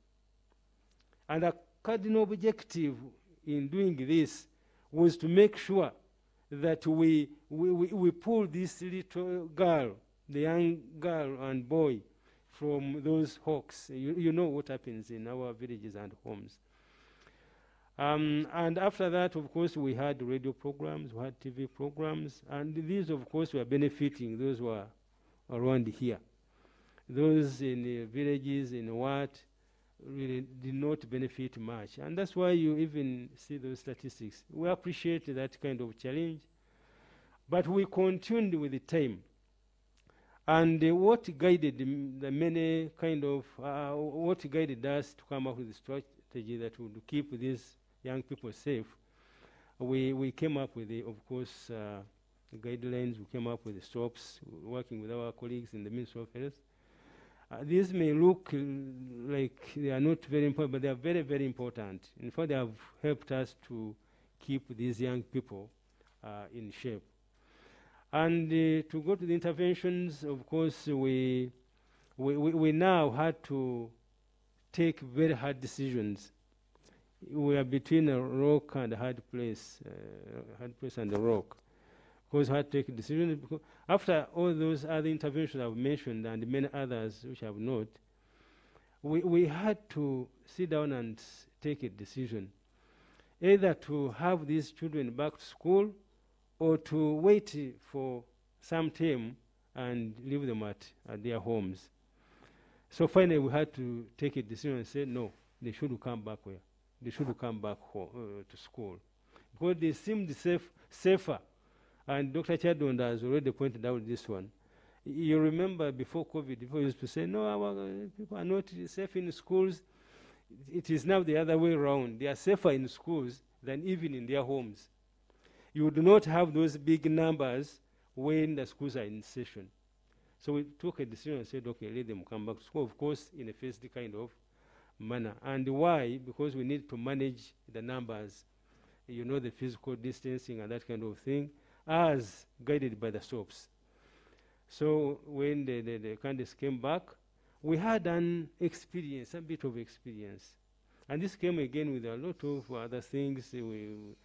And the cardinal objective in doing this was to make sure that we pull this little girl, the young girl and boy, from those hawks. You know what happens in our villages and homes. And after that, of course, we had radio programs, we had TV programs, and these, of course, were benefiting those who are around here. Those in the villages, in what, really did not benefit much. And that's why you even see those statistics. We appreciate that kind of challenge, but we continued with the time. And what guided the many kind of, what guided us to come up with a strategy that would keep these young people safe, we came up with, of course, guidelines. We came up with the stops, working with our colleagues in the Ministry of Health. These may look like they are not very important, but they are very, very important. In fact, they have helped us to keep these young people in shape. And to go to the interventions, of course, we now had to take very hard decisions. We are between a rock and a hard place and a rock. Because we had to take a decision. Because after all those other interventions I've mentioned and many others which I have not, we had to sit down and take a decision, either to have these children back to school or to wait for some time and leave them at their homes. So finally we had to take a decision and say, no, they should come back where? They should come back home, to school. Because they seemed safer. And Dr. Chadon has already pointed out this one. You remember before COVID, people used to say, no, our people are not safe in schools. It is now the other way around. They are safer in schools than even in their homes. You do not have those big numbers when the schools are in session. So we took a decision and said, okay, let them come back to school, of course, in a phased kind of manner. And why? Because we need to manage the numbers you know, the physical distancing and that kind of thing, as guided by the SOPs. So when the candidates came back, we had an experience, a bit of experience. And this came again with a lot of other things. We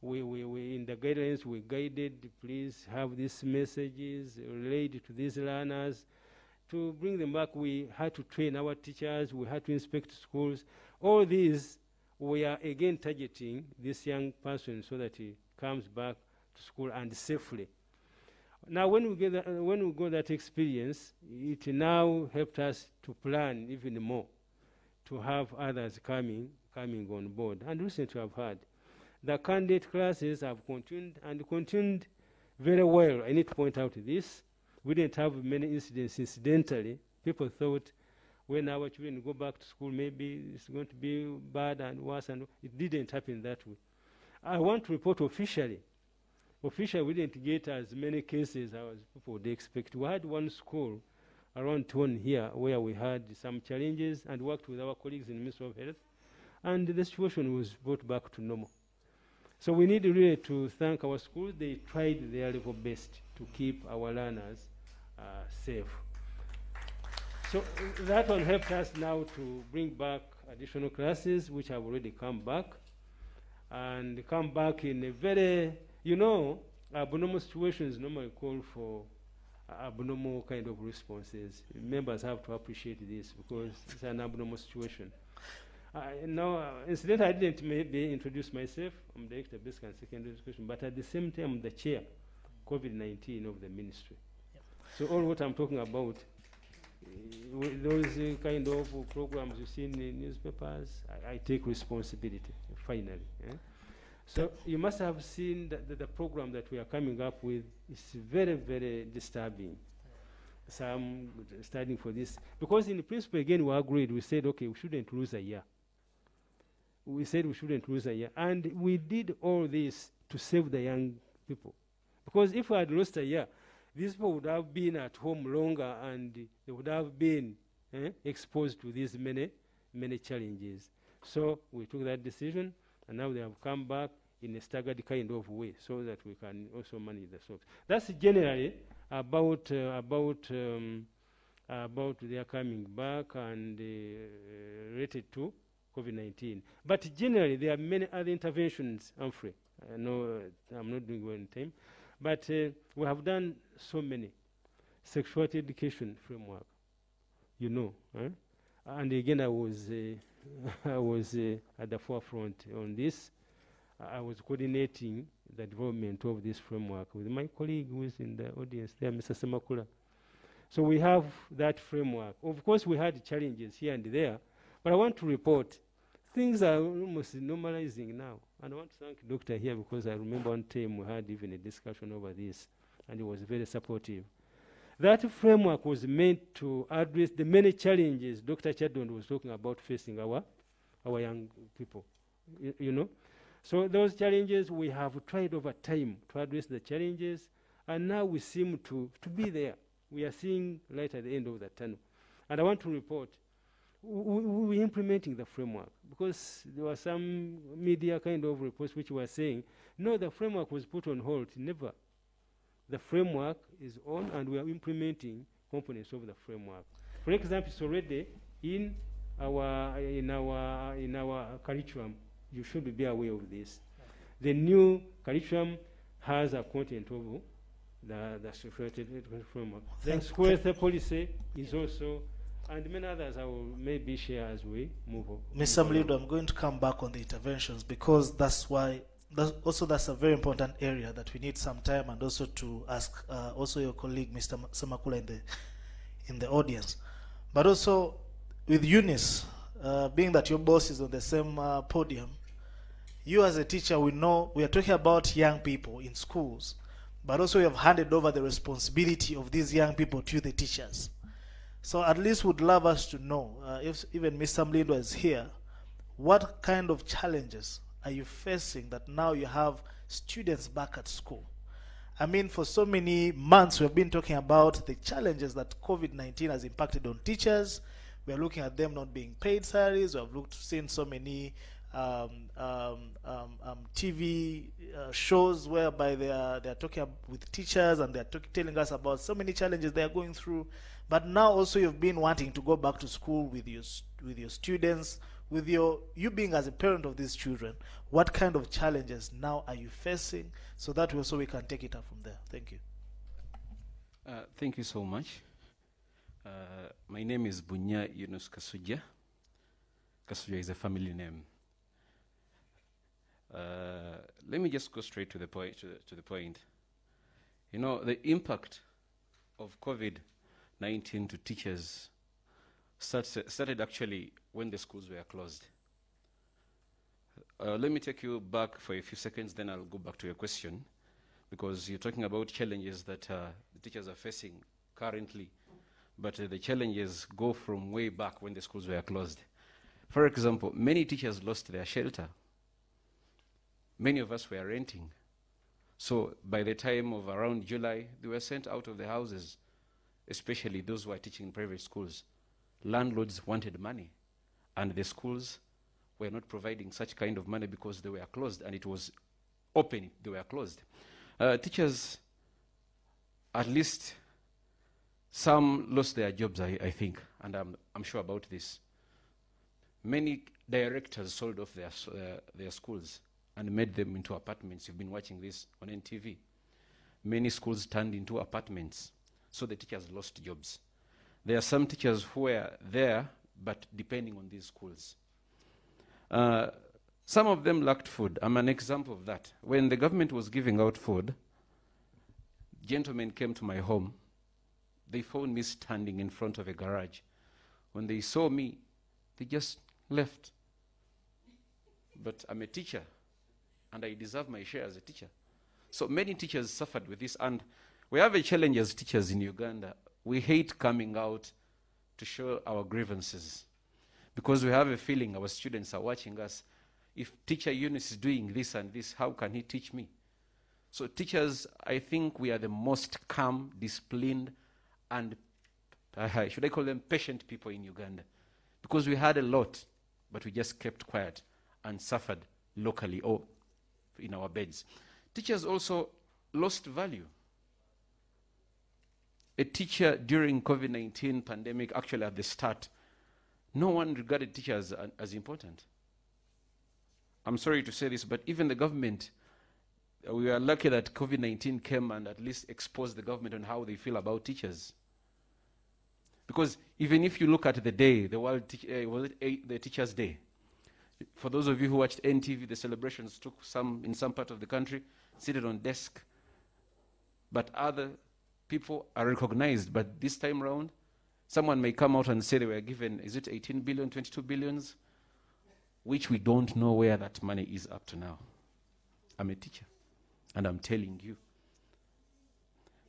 in the guidelines, we guided, please have these messages related to these learners. To bring them back, we had to train our teachers, we had to inspect schools. All these, we are again targeting this young person so that he comes back to school and safely. Now, when we got that experience, it now helped us to plan even more, to have others coming on board. And recently I've had the candidate classes have continued very well. I need to point out this. We didn't have many incidents incidentally. People thought when our children go back to school, maybe it's going to be bad and worse, and it didn't happen that way. I want to report officially. Officially, we didn't get as many cases as people would expect. We had one school around town here where we had some challenges and worked with our colleagues in the Ministry of Health, and the situation was brought back to normal. So we need really to thank our schools. They tried their level best to keep our learners safe. So that one helped us now to bring back additional classes, which have already come back, and come back in a very, you know, abnormal situations normally call for abnormal kind of responses. Members have to appreciate this because it's an abnormal situation. Incidentally, I didn't maybe introduce myself. I'm Director of Basic and Secondary Education, but at the same time, I'm the Chair, Covid-19 of the Ministry. Yep. So all what I'm talking about, those kind of programs you see in the newspapers, I take responsibility, finally. So you must have seen the program that we are coming up with is very, very disturbing. So I'm studying for this. Because in principle, again, we agreed, we said, okay, we shouldn't lose a year. We said we shouldn't lose a year. And we did all this to save the young people. Because if we had lost a year, these people would have been at home longer and they would have been exposed to these many, many challenges. So we took that decision, and now they have come back in a staggered kind of way so that we can also manage the SOPs. That's generally about their coming back and related to COVID-19. But generally, there are many other interventions, Humphrey. I know I'm not doing well in time, but we have done so many. Sexuality education framework, you know. And again, I was at the forefront on this. I was coordinating the development of this framework with my colleague who is in the audience there, Mr. Semakula. So we have that framework. Of course, we had challenges here and there, but I want to report things are almost normalizing now. And I want to thank Doctor here because I remember one time we had even a discussion over this, and he was very supportive. That framework was meant to address the many challenges Dr. Chadon was talking about facing our young people, you know. So those challenges, we have tried over time to address the challenges, and now we seem to be there. We are seeing light at the end of the tunnel. And I want to report, we're implementing the framework, because there were some media kind of reports which were saying, no, the framework was put on hold. Never. The framework is on, and we are implementing components of the framework. For example, it's already in our curriculum. You should be aware of this. The new curriculum has a content of the sexuality framework. The school health policy is also, and many others I will maybe share as we move on. Mr. Mlido, I'm going to come back on the interventions because that's a very important area that we need some time, and also to ask also your colleague, Mr. Semakula, in the audience. But also with Eunice, being that your boss is on the same podium, you as a teacher, we know we are talking about young people in schools, but also we have handed over the responsibility of these young people to the teachers. So at least would love us to know, if even Mr. Mlido is here, what kind of challenges are you facing that now you have students back at school? I mean, for so many months we have been talking about the challenges that COVID-19 has impacted on teachers. We are looking at them not being paid salaries. We have seen so many TV shows whereby they are talking with teachers and they are telling us about so many challenges they are going through. But now also you've been wanting to go back to school with your students, with you being as a parent of these children. What kind of challenges now are you facing, so that we can take it up from there? Thank you. Thank you so much. My name is Bunya Yunus Kasuja. Kasuja is a family name. Let me just go straight to the point. To the point. You know, the impact of COVID-19 to teachers started actually when the schools were closed. Let me take you back for a few seconds, then I'll go back to your question, because you're talking about challenges that the teachers are facing currently, but the challenges go from way back when the schools were closed. For example, many teachers lost their shelter. Many of us were renting. So by the time of around July, they were sent out of the houses, especially those who are teaching in private schools. Landlords wanted money, and the schools were not providing such kind of money because they were closed, and it was open, they were closed. Teachers, at least some lost their jobs, I think, and I'm sure about this. Many directors sold off their schools and made them into apartments. You've been watching this on NTV. Many schools turned into apartments, so the teachers lost jobs. There are some teachers who were there, but depending on these schools. Some of them lacked food. I'm an example of that. When the government was giving out food, gentlemen came to my home. They found me standing in front of a garage. When they saw me, they just left. But I'm a teacher, and I deserve my share as a teacher. So many teachers suffered with this, and we have a challenge as teachers in Uganda. We hate coming out to show our grievances, because we have a feeling our students are watching us. If teacher Eunice is doing this and this, how can he teach me? So teachers, I think we are the most calm, disciplined, and should I call them patient people in Uganda, because we had a lot, but we just kept quiet and suffered locally or in our beds. Teachers also lost value. A teacher during COVID-19 pandemic, actually at the start, no one regarded teachers as important. I'm sorry to say this, but even the government, we are lucky that COVID-19 came and at least exposed the government on how they feel about teachers. Because even if you look at the day, the World the Teachers' Day, for those of you who watched NTV, the celebrations took in some part of the country, seated on desk, but other people are recognized. But this time around, someone may come out and say they were given, is it 18 billion, 22 billions, which we don't know where that money is up to now. I'm a teacher, and I'm telling you,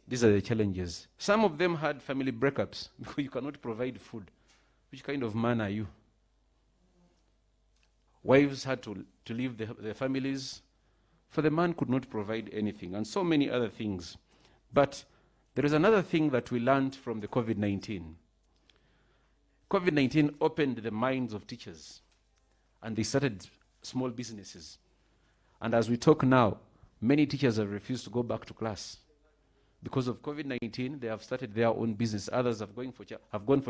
these are the challenges. Some of them had family breakups because you cannot provide food. Which kind of man are you? Wives had to leave their families, for the man could not provide anything, and so many other things. But there is another thing that we learned from the COVID-19. COVID-19 opened the minds of teachers, and they started small businesses. And as we talk now, many teachers have refused to go back to class. Because of COVID-19, they have started their own business. Others have gone for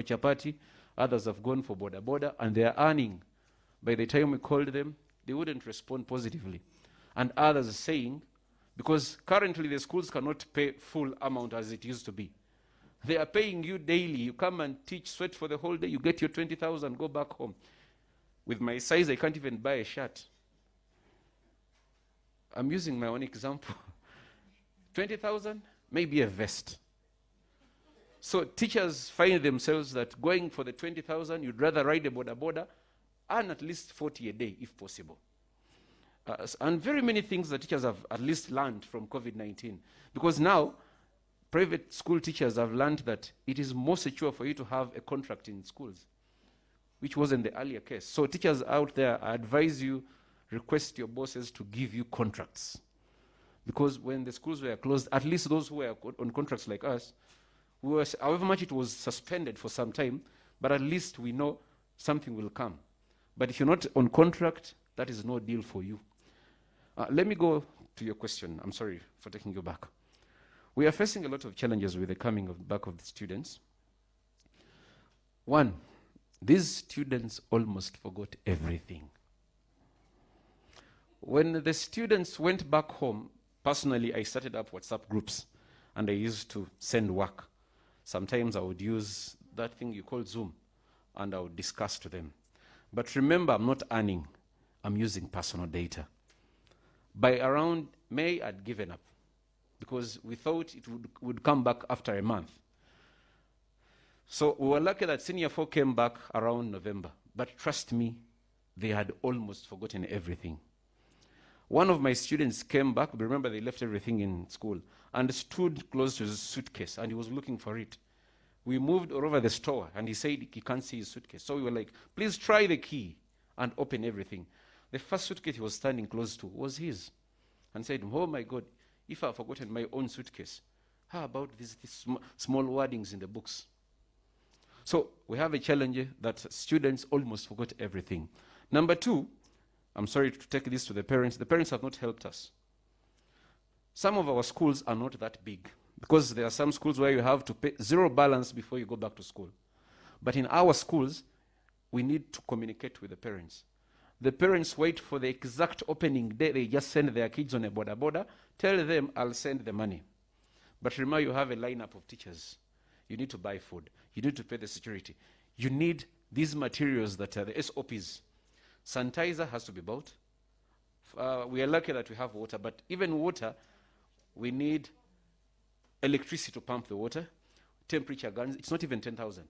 chapati, others have gone for boda boda, and they are earning. By the time we called them, they wouldn't respond positively. And others are saying, because currently the schools cannot pay full amount as it used to be. They are paying you daily. You come and teach, sweat for the whole day, you get your 20,000, go back home. With my size, I can't even buy a shirt. I'm using my own example. 20,000, maybe a vest. So teachers find themselves that going for the 20,000, you'd rather ride a boda boda, earn at least 40 a day if possible. And very many things that teachers have at least learned from COVID-19. Because now, private school teachers have learned that it is more secure for you to have a contract in schools, which wasn't the earlier case. So teachers out there, I advise you, request your bosses to give you contracts. Because when the schools were closed, at least those who were on contracts like us, however much it was suspended for some time, but at least we know something will come. But if you're not on contract, that is no deal for you. Let me go to your question. I'm sorry for taking you back. We are facing a lot of challenges with the coming back of the students. One, these students almost forgot everything. When the students went back home, personally, I started up WhatsApp groups, and I used to send work. Sometimes I would use that thing you call Zoom, and I would discuss to them. But remember, I'm not earning. I'm using personal data. By around May, I'd given up, because we thought it would come back after a month. So we were lucky that Senior 4 came back around November. But trust me, they had almost forgotten everything. One of my students came back, remember they left everything in school, and stood close to his suitcase, and he was looking for it. We moved all over the store, and he said he can't see his suitcase. So we were like, please try the key and open everything. The first suitcase he was standing close to was his. And said, oh my God, if I've forgotten my own suitcase, how about these small wordings in the books? So we have a challenge that students almost forgot everything. Number two, I'm sorry to take this to the parents. The parents have not helped us. Some of our schools are not that big, because there are some schools where you have to pay zero balance before you go back to school. But in our schools, we need to communicate with the parents. The parents wait for the exact opening day. They just send their kids on a border. Tell them, I'll send the money. But remember, you have a lineup of teachers. You need to buy food. You need to pay the security. You need these materials that are the SOPs. Sanitizer has to be bought. We are lucky that we have water, but even water, we need electricity to pump the water, temperature guns. It's not even 10,000.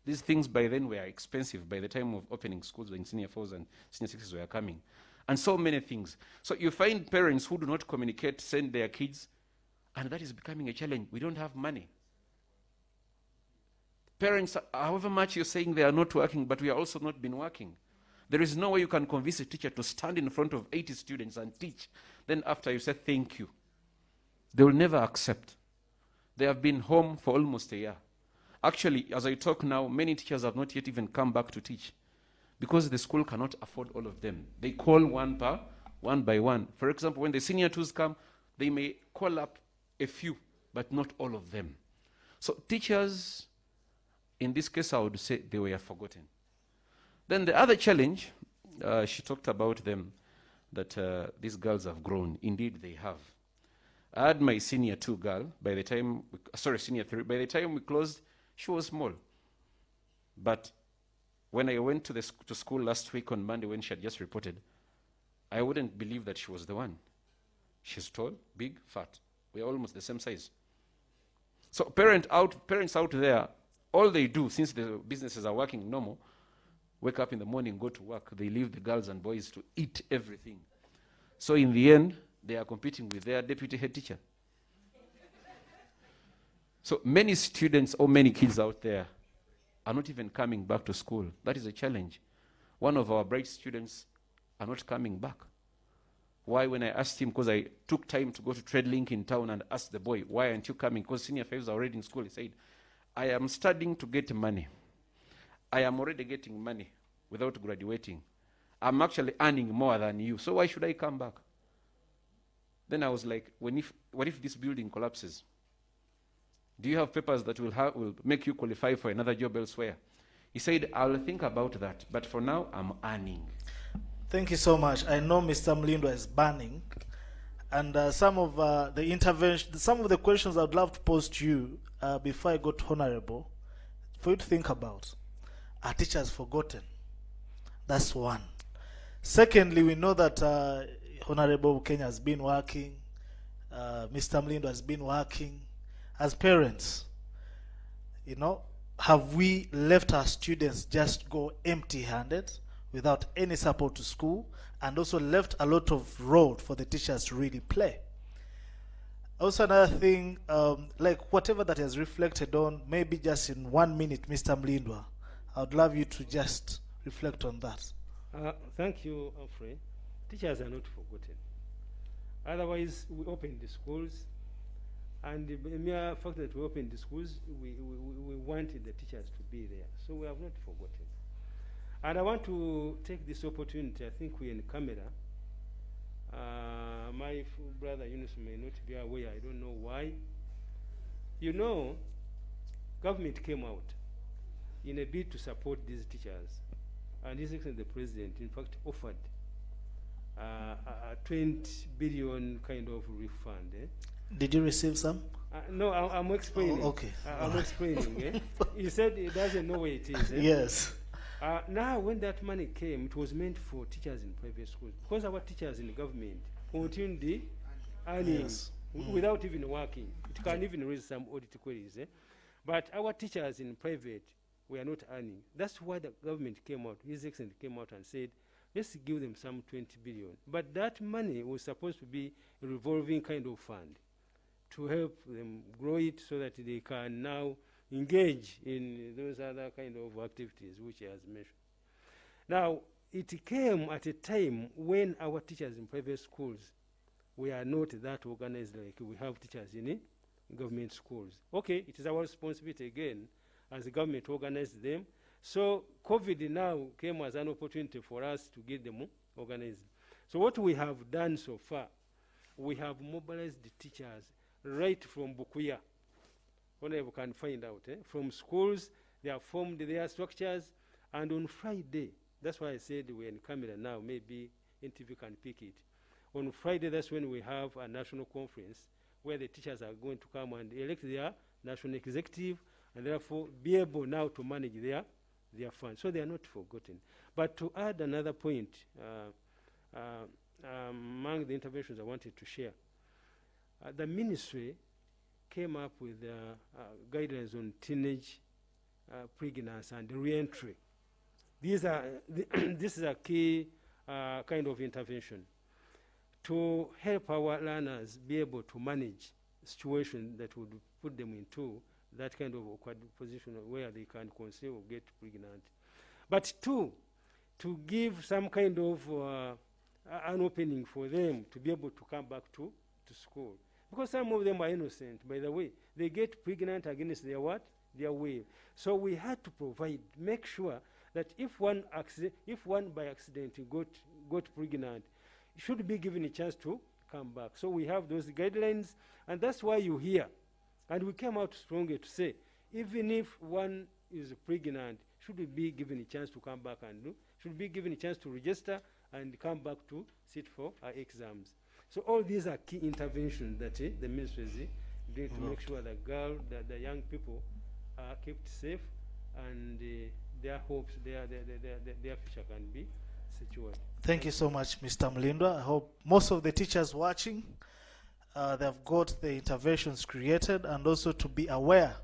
These things by then were expensive by the time of opening schools when Senior 4s and Senior 6s were coming. And so many things. So you find parents who do not communicate, send their kids, and that is becoming a challenge. We don't have money. Parents, however much you're saying they are not working, but we have also not been working. There is no way you can convince a teacher to stand in front of 80 students and teach. Then after you say thank you, they will never accept. They have been home for almost a year. Actually, as I talk now, many teachers have not yet even come back to teach, because the school cannot afford all of them. They call one by one. For example, when the Senior 2s come, they may call up a few, but not all of them. So teachers, in this case, I would say they were forgotten. Then the other challenge, she talked about them, that these girls have grown. Indeed, they have. I had my Senior 2 girl, Senior 3. By the time we closed, she was small. But when I went to school last week on Monday, when she had just reported, I wouldn't believe that she was the one. She's tall, big, fat. We're almost the same size. So parents out there, all they do, since the businesses are working normal, wake up in the morning, go to work. They leave the girls and boys to eat everything. So in the end, they are competing with their deputy head teacher. So many students or many kids out there are not even coming back to school. That is a challenge. One of our bright students are not coming back. Why? When I asked him, because I took time to go to TradeLink in town and asked the boy, why aren't you coming? Because Senior 5s are already in school. He said, I am studying to get money. I am already getting money without graduating. I'm actually earning more than you. So why should I come back? Then I was like, what if this building collapses? Do you have papers that will make you qualify for another job elsewhere? He said, I'll think about that, but for now, I'm earning. Thank you so much. I know Mr. Mlindwa is burning, and some of the questions I'd love to pose to you before I go to Honorable, for you to think about. Are teachers forgotten? That's one. Secondly, we know that Honorable Kenya has been working, Mr. Mlindwa has been working. As parents, have we left our students just go empty-handed without any support to school, and also left a lot of role for the teachers to really play? Also another thing, like whatever that is reflected on, maybe just in 1 minute, Mr. Mlindwa, I would love you to just reflect on that. Thank you, Alfred. Teachers are not forgotten. Otherwise, we open the schools, and the mere fact that we opened the schools, we wanted the teachers to be there. So we have not forgotten. And I want to take this opportunity, I think we're in camera. My brother Yunus may not be aware, I don't know why. You know, government came out in a bid to support these teachers. And His Excellency the President, in fact, offered a 20 billion kind of refund. Did you receive some? No, I'm explaining. Oh, okay. I'm explaining. He said he doesn't know where it is. Yes. Now, when that money came, it was meant for teachers in private schools. Because our teachers in the government continue the earning without even working. It can even raise some audit queries. But our teachers in private were not earning. That's why the government came out, His Excellency came out and said, let's give them some 20 billion. But that money was supposed to be a revolving kind of fund to help them grow it so that they can now engage in those other kind of activities which he has mentioned. Now, it came at a time when our teachers in private schools were not that organized like we have teachers in government schools. Okay, it is our responsibility again as the government organized them. So COVID now came as an opportunity for us to get them organized. So what we have done so far, we have mobilized the teachers right from Bukuya, whenever you can find out. From schools, they have formed their structures, and on Friday, that's why I said we're in camera now, maybe NTV can pick it. On Friday, that's when we have a national conference where the teachers are going to come and elect their national executive, and therefore be able now to manage their funds. So they are not forgotten. But to add another point, among the interventions I wanted to share, the ministry came up with guidelines on teenage pregnancy and re-entry. This is a key kind of intervention to help our learners be able to manage situations that would put them into that kind of awkward position where they can conceive or get pregnant. But two, to give some kind of an opening for them to be able to come back to school. Because some of them are innocent, by the way. They get pregnant against their what? Their will. So we had to provide, make sure that if one by accident got pregnant, should be given a chance to come back. So we have those guidelines, and that's why you hear. And we came out stronger to say, even if one is pregnant, should be given a chance to come back and do, should be given a chance to register and come back to sit for our exams. So all these are key interventions that the ministry is doing to make sure the young people are kept safe and their hopes, their future can be secured. Thank you so much, Mr. Mlindwa. I hope most of the teachers watching, they've got the interventions created, and also to be aware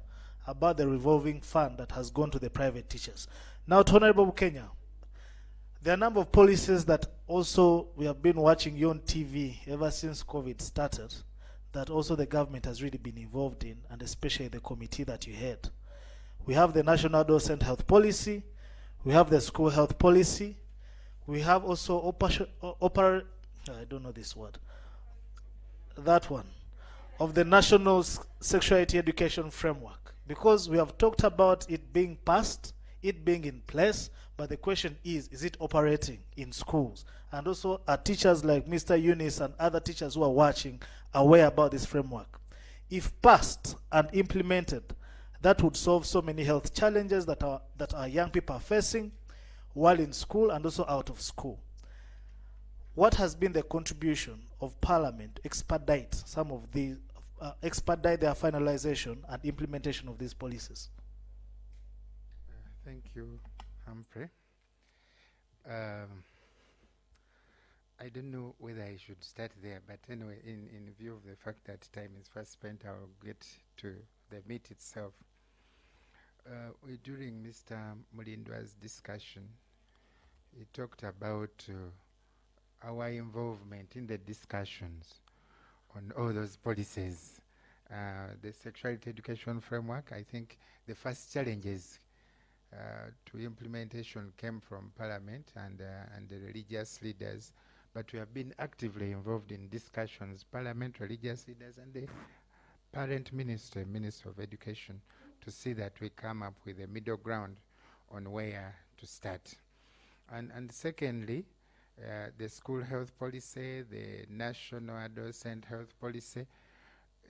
about the revolving fund that has gone to the private teachers. Now, to Honorable Kenya, there are a number of policies that also we have been watching you on TV ever since COVID started, that also the government has really been involved in, and especially the committee that you head. We have the National Docent Health Policy, we have the School Health Policy, we have also I don't know this word, that one, of the National Sexuality Education Framework. Because we have talked about it being passed, it being in place, but the question is it operating in schools? And also are teachers like Mr. Eunice and other teachers who are watching aware about this framework? If passed and implemented, that would solve so many health challenges that our young people are facing while in school and also out of school. What has been the contribution of Parliament to expedite some of these, expedite their finalization and implementation of these policies? Thank you, Humphrey. I don't know whether I should start there, but anyway, in view of the fact that time is fast spent, I'll get to the meat itself. During Mr. Mulindwa's discussion, he talked about our involvement in the discussions on all those policies. The sexuality education framework, I think the first challenges to implementation came from Parliament and the religious leaders, but we have been actively involved in discussions, Parliament, religious leaders, and the parent minister, Minister of Education, to see that we come up with a middle ground on where to start. And secondly, the school health policy, the national adolescent health policy,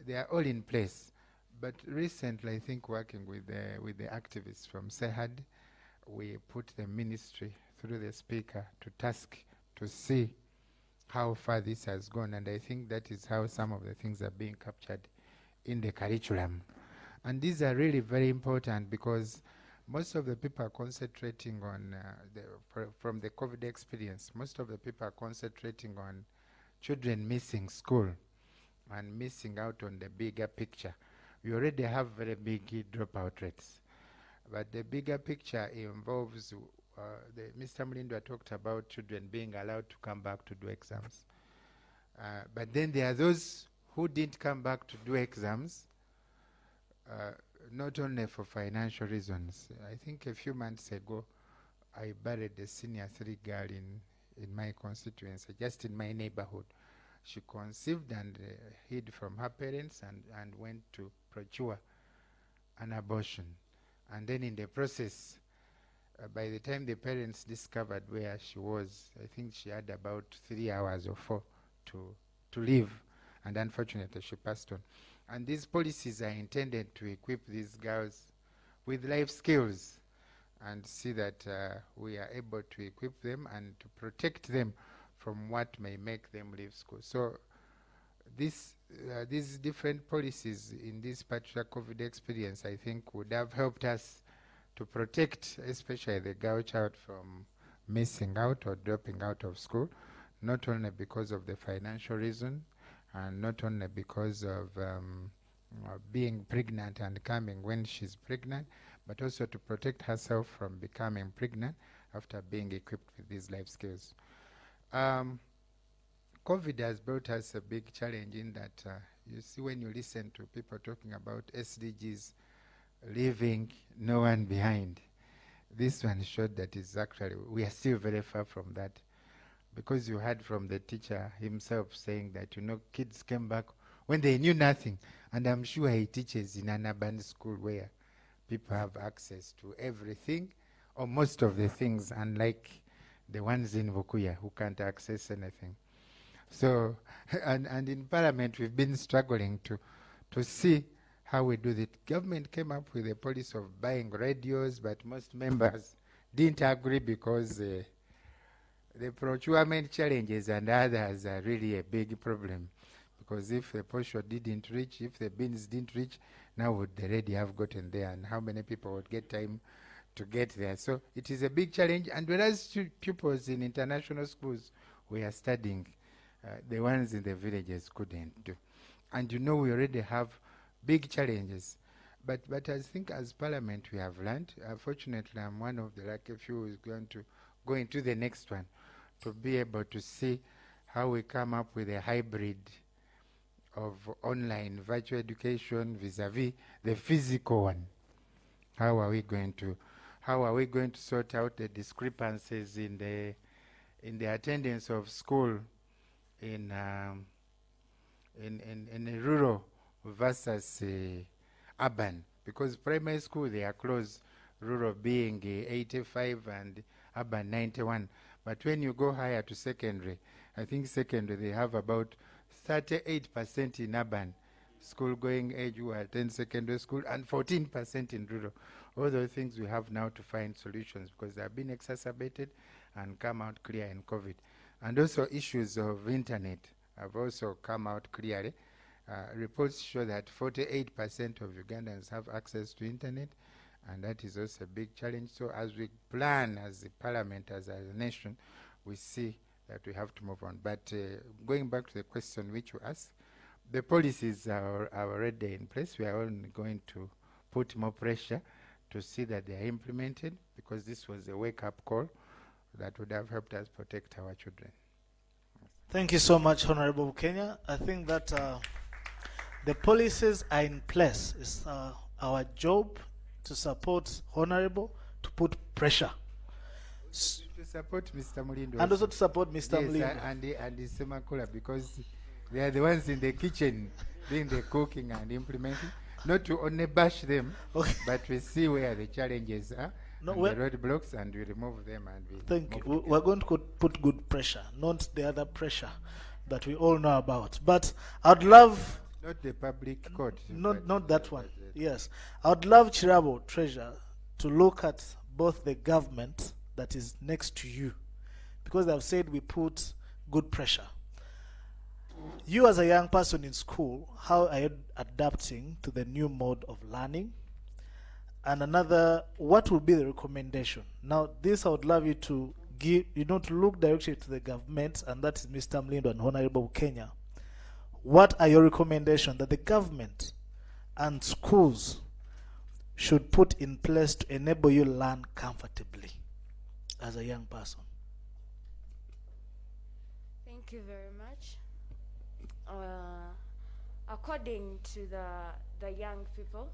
they are all in place. But recently, I think working with the activists from SEHAD, we put the ministry through the speaker to task to see how far this has gone, and I think that is how some of the things are being captured in the curriculum. And these are really very important because most of the people are concentrating on, from the COVID experience, most of the people are concentrating on children missing school and missing out on the bigger picture. We already have very big dropout rates, but the bigger picture involves, Mr. Mlindwa talked about children being allowed to come back to do exams. But then there are those who didn't come back to do exams, not only for financial reasons. I think a few months ago, I buried a senior 3 girl in my constituency, just in my neighborhood. She conceived and hid from her parents and went to procure an abortion. And then in the process, by the time the parents discovered where she was, I think she had about 3 hours or 4 to live. And unfortunately, she passed on. And these policies are intended to equip these girls with life skills and see that we are able to equip them and to protect them from what may make them leave school. So these different policies in this particular COVID experience, I think, would have helped us to protect especially the girl child from missing out or dropping out of school, not only because of the financial reason and not only because of being pregnant and coming when she's pregnant, but also to protect herself from becoming pregnant after being equipped with these life skills. COVID has brought us a big challenge in that you see when you listen to people talking about SDGs, leaving no one behind. This one showed that is actually, we are still very far from that, because you heard from the teacher himself saying that, you know, kids came back when they knew nothing. And I'm sure he teaches in an urban school where people have access to everything or most of the things, unlike the ones in Vukuya who can't access anything. So, and in Parliament, we've been struggling to see how we do that. Government came up with a policy of buying radios, but most members didn't agree because the procurement challenges and others are really a big problem. Because if the posho didn't reach, if the bins didn't reach, now would the radio have gotten there, and how many people would get time to get there? So it is a big challenge. And whereas pupils in international schools were studying, the ones in the villages couldn't do. And you know, we already have big challenges. But I think as Parliament we have learned. Fortunately, I'm one of the lucky few who is going to go into the next one to be able to see how we come up with a hybrid of online virtual education vis-a-vis the physical one. How are we going to sort out the discrepancies in the attendance of school in rural versus urban? Because primary school they are close, rural being 85 and urban 91. But when you go higher to secondary, I think secondary they have about 38% in urban school-going age who attend secondary school and 14% in rural. All those things we have now to find solutions because they have been exacerbated and come out clear in COVID. And also issues of internet have also come out clearly. Reports show that 48% of Ugandans have access to internet, and that is also a big challenge. So as we plan as a parliament, as a nation, we see that we have to move on. But going back to the question which you asked, the policies are already in place. We are only going to put more pressure to see that they are implemented, because this was a wake-up call that would have helped us protect our children. Thank you so much, Honorable Kenya. I think that the policies are in place. It's our job to support Honorable, to put pressure. To support Mr. Mlindwa. And also to support Mr. Mlindwa. Yes, and the Semakula, because they are the ones in the kitchen doing the cooking and implementing. Not to only bash them, okay, but we see where the challenges are No, on the roadblocks, and we remove them and we thank move you. together. We're going to put good pressure, not the other pressure that we all know about. But I'd love, Not the public court. not that one. Yes, I'd love Chirabo Treasure to look at both the government that is next to you, because I've said we put good pressure. You as a young person in school, how are you adapting to the new mode of learning? And another, what will be the recommendation? Now, this I would love you to give, to look directly to the government, and that is Mr. Mlindo and Honorable Kenya. What are your recommendations that the government and schools should put in place to enable you learn comfortably as a young person? Thank you very much. According to the young people,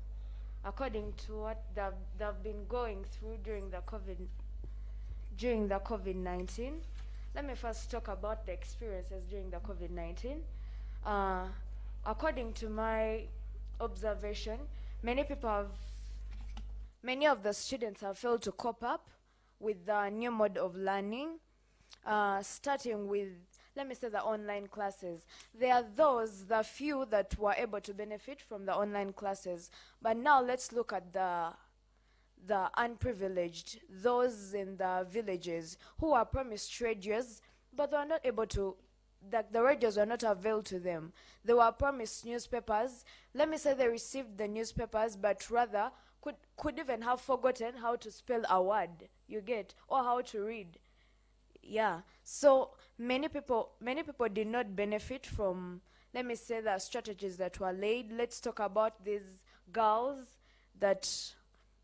according to what they've been going through during the COVID-19, let me first talk about the experiences during the COVID-19. According to my observation, many of the students have failed to cope up with the new mode of learning, starting with, let me say, the online classes. There are the few that were able to benefit from the online classes. But now let's look at the unprivileged, those in the villages who are promised radios, but they are not able to, that the radios were not available to them. They were promised newspapers. Let me say they received the newspapers, but rather could even have forgotten how to spell a word, you get, or how to read. Yeah, so many people did not benefit from, let me say, the strategies that were laid. Let's talk about these girls that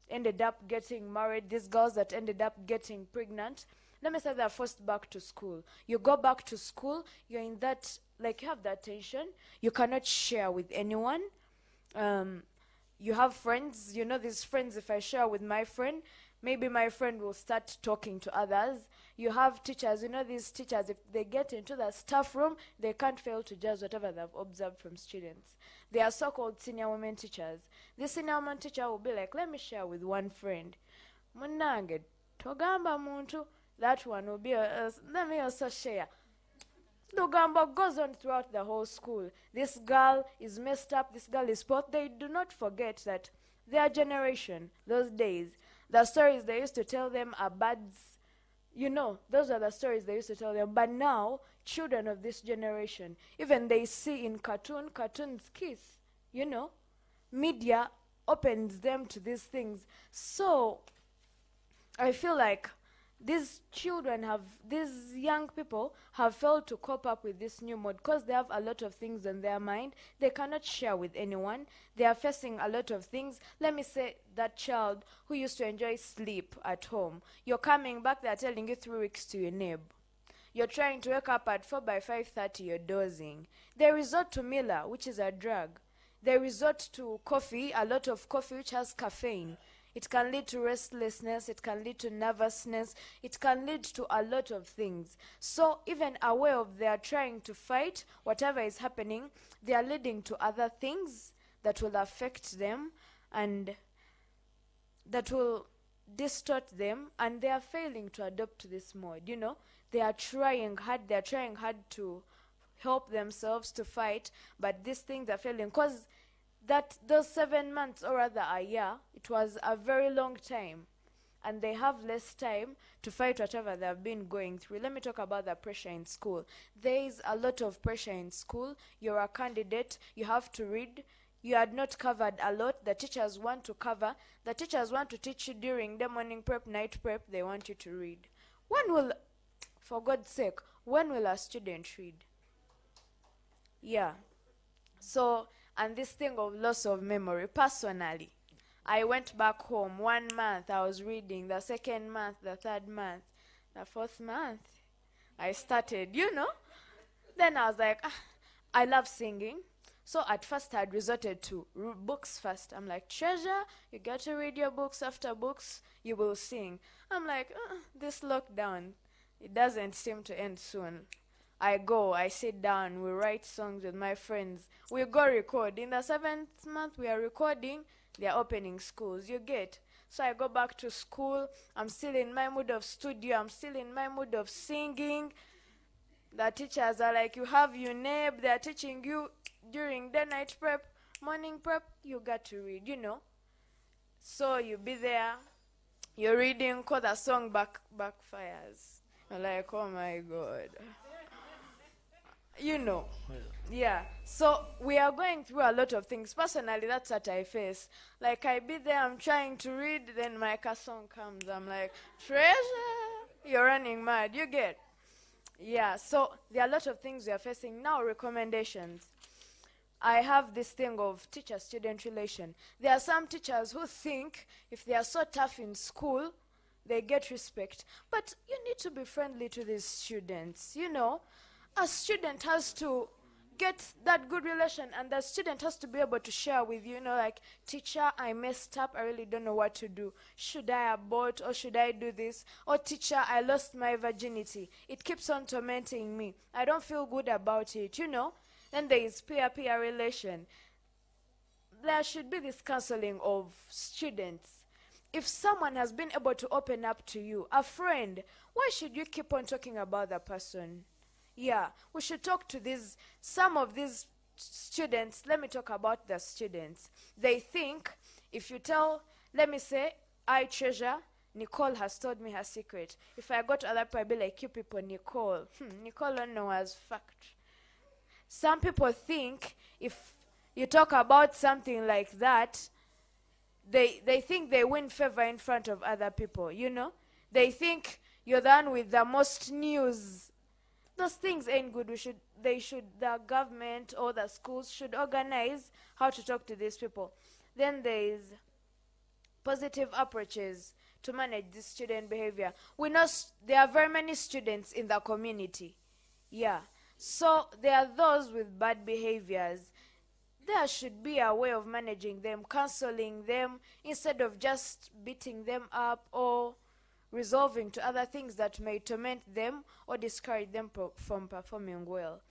ended up getting married, these girls that ended up getting pregnant. Let me say they're forced back to school. You go back to school, you're in that, like, you have that tension. You cannot share with anyone. You have friends, these friends, if I share with my friend, maybe my friend will start talking to others. You have teachers, these teachers, if they get into the staff room, they can't fail to judge whatever they've observed from students. They are so-called senior women teachers. This senior woman teacher will be like, let me share with one friend. Munange, togamba muntu. That one will be, let me also share. Lugamba goes on throughout the whole school. This girl is messed up, this girl is poor. They do not forget that their generation, those days, the stories they used to tell them are bads. Those are the stories they used to tell them. But now, children of this generation, even they see in cartoons kiss, media opens them to these things. So, I feel like these young people have failed to cope up with this new mode because they have a lot of things on their mind. They cannot share with anyone. They are facing a lot of things. Let me say that child who used to enjoy sleep at home. You're coming back, they're telling you 3 weeks to your nib. You're trying to wake up at 4 by 5:30, you're dozing. They resort to Miller, which is a drug. They resort to coffee, a lot of coffee which has caffeine. It can lead to restlessness, it can lead to nervousness, it can lead to a lot of things. So even aware of they are trying to fight whatever is happening, they are leading to other things that will affect them and that will distort them, and they are failing to adopt to this mode. They are trying hard to help themselves to fight, but these things are failing because those 7 months, or rather a year, it was a very long time, and they have less time to fight whatever they have been going through. Let me talk about the pressure in school. There is a lot of pressure in school. You're a candidate, you have to read. You had not covered a lot. The teachers want to cover. The teachers want to teach you during the morning prep, night prep. They want you to read. For God's sake, when will a student read? Yeah. So, and this thing of loss of memory, personally, I went back home 1 month, I was reading, the 2nd month, the 3rd month, the 4th month, I started, Then I was like, I love singing. So at first I had resorted to books first. I'm like, Treasure, you got to read your books. After books, you will sing. I'm like, this lockdown, it doesn't seem to end soon. I sit down, we write songs with my friends. We go record. In the 7th month, we are recording. They are opening schools, you get. So I go back to school. I'm still in my mood of studio. I'm still in my mood of singing. The teachers are like, you have UNEB. They're teaching you during the night prep, morning prep. You got to read, you know. So you be there. You're reading, cause the song backfires. You're like, oh my God. You know. Yeah. So we are going through a lot of things. Personally, that's what I face. Like, I be there, I'm trying to read, then my song comes. I'm like, Treasure, you're running mad. You get? Yeah. So there are a lot of things we are facing. Now, recommendations. I have this thing of teacher-student relation. There are some teachers who think if they are so tough in school, they get respect. But you need to be friendly to these students, you know. A student has to get that good relation, and the student has to be able to share with you, you know, like, teacher, I messed up, I really don't know what to do. Should I abort, or should I do this? Or teacher, I lost my virginity. It keeps on tormenting me. I don't feel good about it, you know. Then there is peer-peer relation. There should be this counseling of students. If someone has been able to open up to you, a friend, why should you keep on talking about that person? Yeah, we should talk to some of these students. Let me talk about the students. They think if you tell, let me say, I Treasure, Nicole has told me her secret. If I go to other people, I'll be like, you people, Nicole. Nicole don't know as fact. Some people think if you talk about something like that, they think they win favor in front of other people, you know? They think you're the one with the most news. Those things ain't good. The government or the schools should organize how to talk to these people. Then there is positive approaches to manage this student behavior. We know there are very many students in the community. Yeah. So there are those with bad behaviors. There should be a way of managing them, counseling them, instead of just beating them up or resolving to other things that may torment them or discourage them from performing well.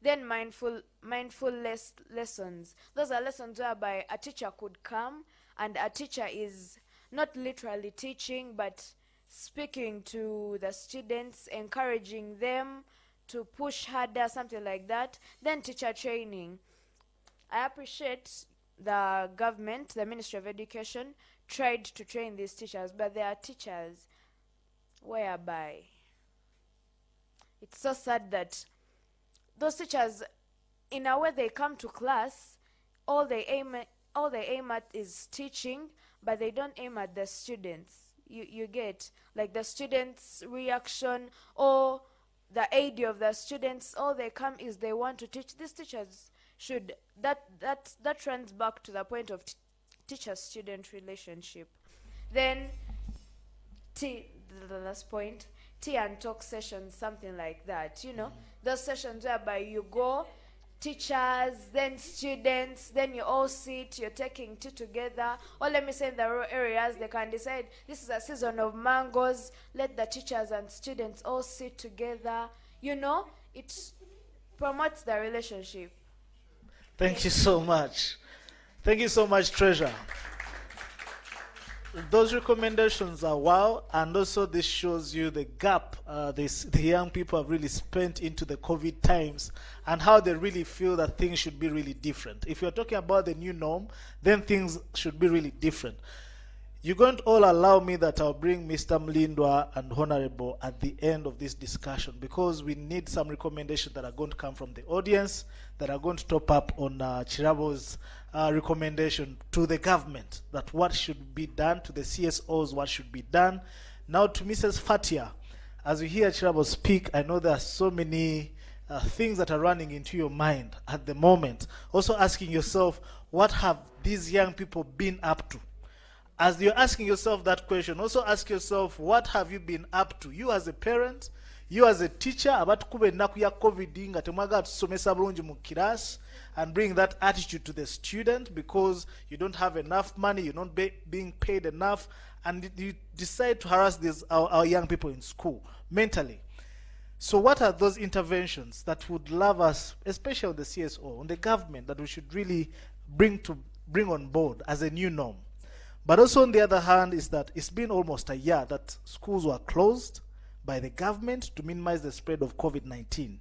Then mindful lessons. Those are lessons whereby a teacher could come, and a teacher is not literally teaching, but speaking to the students, encouraging them to push harder, something like that. Then teacher training. I appreciate the government, the Ministry of Education, tried to train these teachers, but there are teachers whereby it's so sad that those teachers, in a way, they come to class, all they aim at is teaching, but they don't aim at the students. You get, like, the students' reaction or the aid of the students. All they come is they want to teach. These teachers should, that runs back to the point of teacher-student relationship. Then the last point, tea and talk sessions, something like that, you know. Those sessions whereby you go, teachers, then students, then you all sit, you're taking tea together. Or let me say in the rural areas, they can decide this is a season of mangoes, let the teachers and students all sit together. You know, it promotes the relationship. Thank you so much. Thank you so much, Treasure. Those recommendations are wow, and also this shows you the gap the young people have really spent into the COVID times and how they really feel that things should be really different. If you're talking about the new norm, then things should be really different. You're going to all allow me that I'll bring Mr. Mlindwa and Honorable at the end of this discussion, because we need some recommendations that are going to come from the audience that are going to top up on Chirabo's recommendation to the government, that what should be done, to the CSOs, what should be done. Now to Mrs. Fatia, as you hear Chirabo speak, I know there are so many things that are running into your mind at the moment. Also asking yourself, what have these young people been up to? As you're asking yourself that question, also ask yourself, what have you been up to? You as a parent, you as a teacher, abatukube ennaku ya COVID nga temwagala tusomesa bulungi mu class, and bring that attitude to the student because you don't have enough money, you're not being paid enough, and you decide to harass our young people in school mentally. So what are those interventions that would love us, especially on the CSO, on the government, that we should really bring on board as a new norm? But also on the other hand is that it's been almost a year that schools were closed by the government to minimize the spread of COVID-19.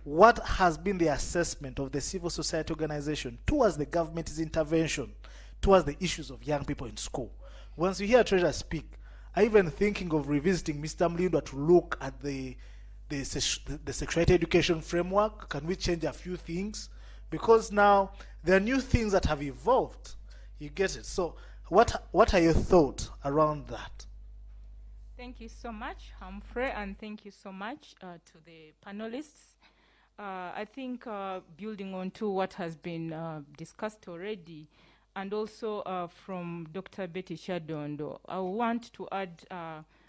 What has been the assessment of the civil society organization towards the government's intervention towards the issues of young people in school? Once you hear Treasurer speak, I'm even thinking of revisiting Mr. Mlindwa to look at the sexuality education framework. Can we change a few things? Because now there are new things that have evolved. You get it? So what are your thoughts around that? Thank you so much, Humphrey, and thank you so much to the panelists. I think building on to what has been discussed already, and also from Dr. Betty Shadondo, I want to add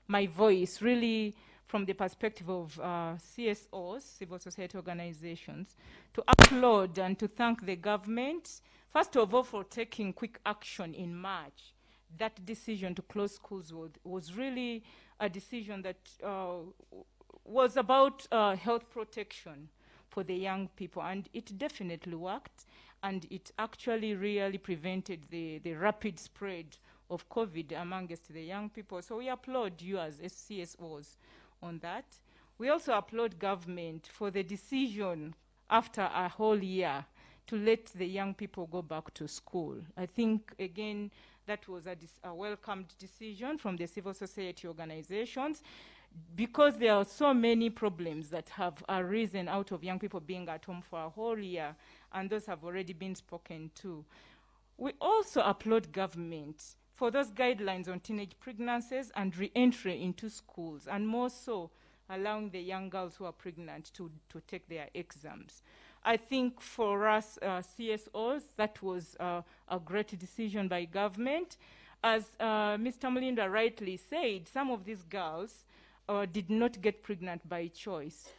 my voice really from the perspective of CSOs, civil society organizations, to applaud and to thank the government, first of all, for taking quick action in March. That decision to close schools was really a decision that was about health protection for the young people, and it definitely worked, and it actually really prevented the rapid spread of COVID amongst the young people. So we applaud you as CSOs on that. We also applaud government for the decision after a whole year to let the young people go back to school. I think, again, that was a welcomed decision from the civil society organizations, because there are so many problems that have arisen out of young people being at home for a whole year, and those have already been spoken to. We also applaud government for those guidelines on teenage pregnancies and re-entry into schools, and more so allowing the young girls who are pregnant to take their exams. I think for us CSOs, that was a great decision by government. As Mr. Mlindwa rightly said, some of these girls did not get pregnant by choice.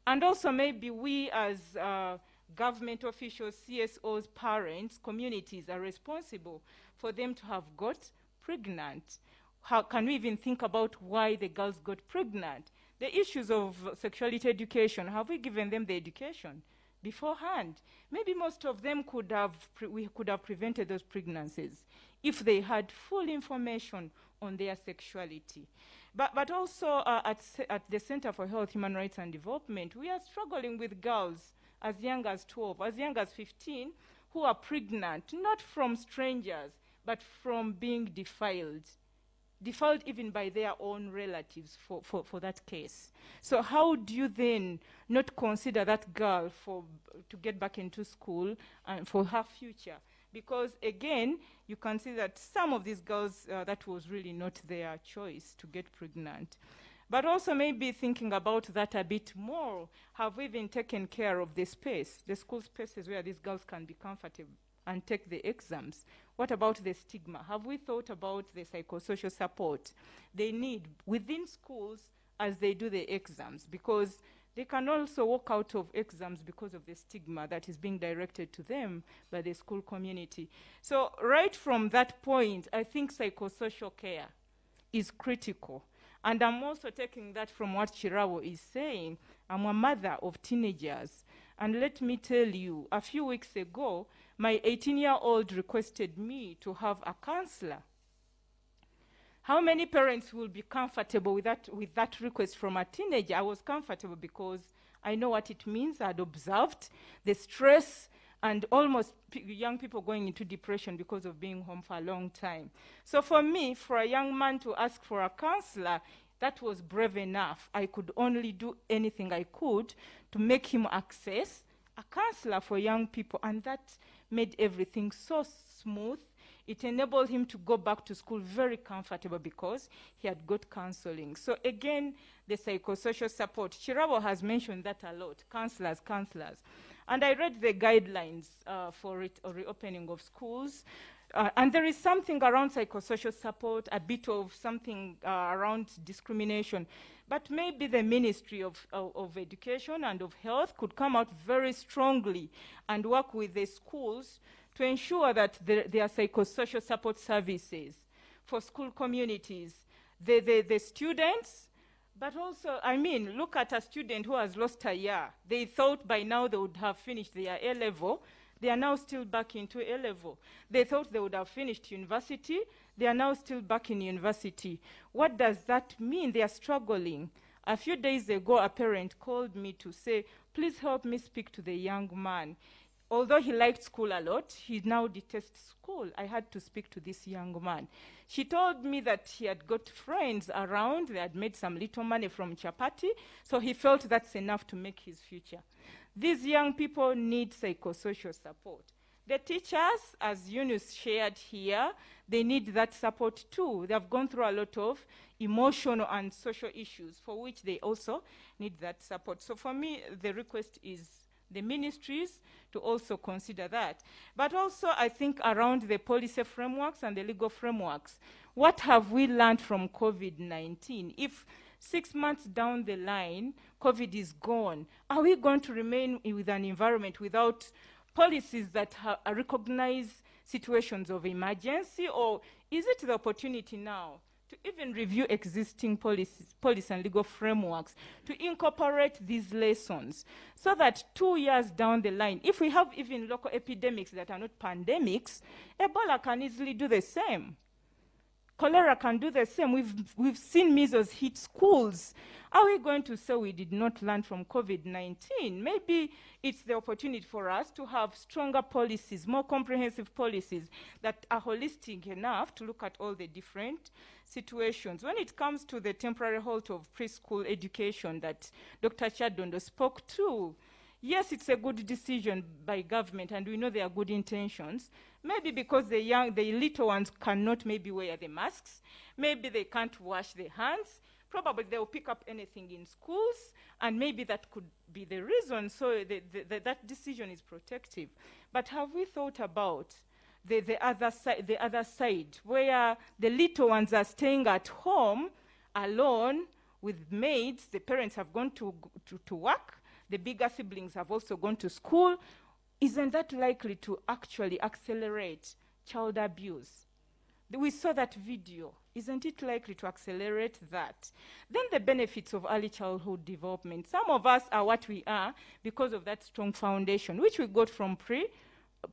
And also maybe we as government officials, CSOs, parents, communities are responsible for them to have got pregnant. How can we even think about why the girls got pregnant? The issues of sexuality education, have we given them the education beforehand? Maybe most of them we could have prevented those pregnancies if they had full information on their sexuality. But also at the Center for Health, Human Rights and Development, we are struggling with girls as young as 12, as young as 15, who are pregnant, not from strangers, but from being defiled even by their own relatives for that case. So how do you then not consider that girl to get back into school and for her future? Because again, you can see that some of these girls, that was really not their choice to get pregnant. But also maybe thinking about that a bit more, have we even taken care of the space, the school spaces where these girls can be comfortable and take the exams? What about the stigma? Have we thought about the psychosocial support they need within schools as they do the exams? Because they can also walk out of exams because of the stigma that is being directed to them by the school community. So right from that point, I think psychosocial care is critical. And I'm also taking that from what Chirawo is saying. I'm a mother of teenagers. And let me tell you, a few weeks ago, my 18-year-old requested me to have a counselor. How many parents will be comfortable with that request from a teenager? I was comfortable because I know what it means. I'd observed the stress and almost young people going into depression because of being home for a long time. So for me, for a young man to ask for a counselor, that was brave enough. I could only do anything I could to make him access a counselor for young people, and that made everything so smooth. It enabled him to go back to school very comfortable because he had got counseling. So again, the psychosocial support. Chirabo has mentioned that a lot, counselors. And I read the guidelines for reopening of schools. And there is something around psychosocial support, a bit of something around discrimination. But maybe the Ministry of Education and of Health could come out very strongly and work with the schools to ensure that there are psychosocial support services for school communities, the students, but also, I mean, look at a student who has lost a year. They thought by now they would have finished their A-level. They are now still back into A level. They thought they would have finished university. They are now still back in university. What does that mean? They are struggling. A few days ago, a parent called me to say, please help me speak to the young man. Although he liked school a lot, he now detests school. I had to speak to this young man. She told me that he had got friends around. They had made some little money from chapati, so he felt that's enough to make his future. These young people need psychosocial support. The teachers, as Yunus shared here, they need that support too. They have gone through a lot of emotional and social issues for which they also need that support. So for me, the request is the ministries to also consider that. But also, I think around the policy frameworks and the legal frameworks, what have we learned from COVID-19? If 6 months down the line, COVID is gone, are we going to remain with an environment without policies that recognize situations of emergency, or is it the opportunity now to even review existing policy and legal frameworks to incorporate these lessons so that 2 years down the line, if we have even local epidemics that are not pandemics, Ebola can easily do the same. Cholera can do the same. We've seen measles hit schools. Are we going to say we did not learn from COVID-19? Maybe it's the opportunity for us to have stronger policies, more comprehensive policies that are holistic enough to look at all the different situations. When it comes to the temporary halt of preschool education that Dr. Chadondo spoke to, yes, it's a good decision by government, and we know there are good intentions. Maybe because the little ones cannot maybe wear the masks, maybe they can't wash their hands, probably they'll pick up anything in schools, and maybe that could be the reason. So that decision is protective. But have we thought about the other side, where the little ones are staying at home alone with maids, the parents have gone to work, the bigger siblings have also gone to school? Isn't that likely to actually accelerate child abuse? We saw that video. Isn't it likely to accelerate that? Then the benefits of early childhood development. Some of us are what we are because of that strong foundation, which we got from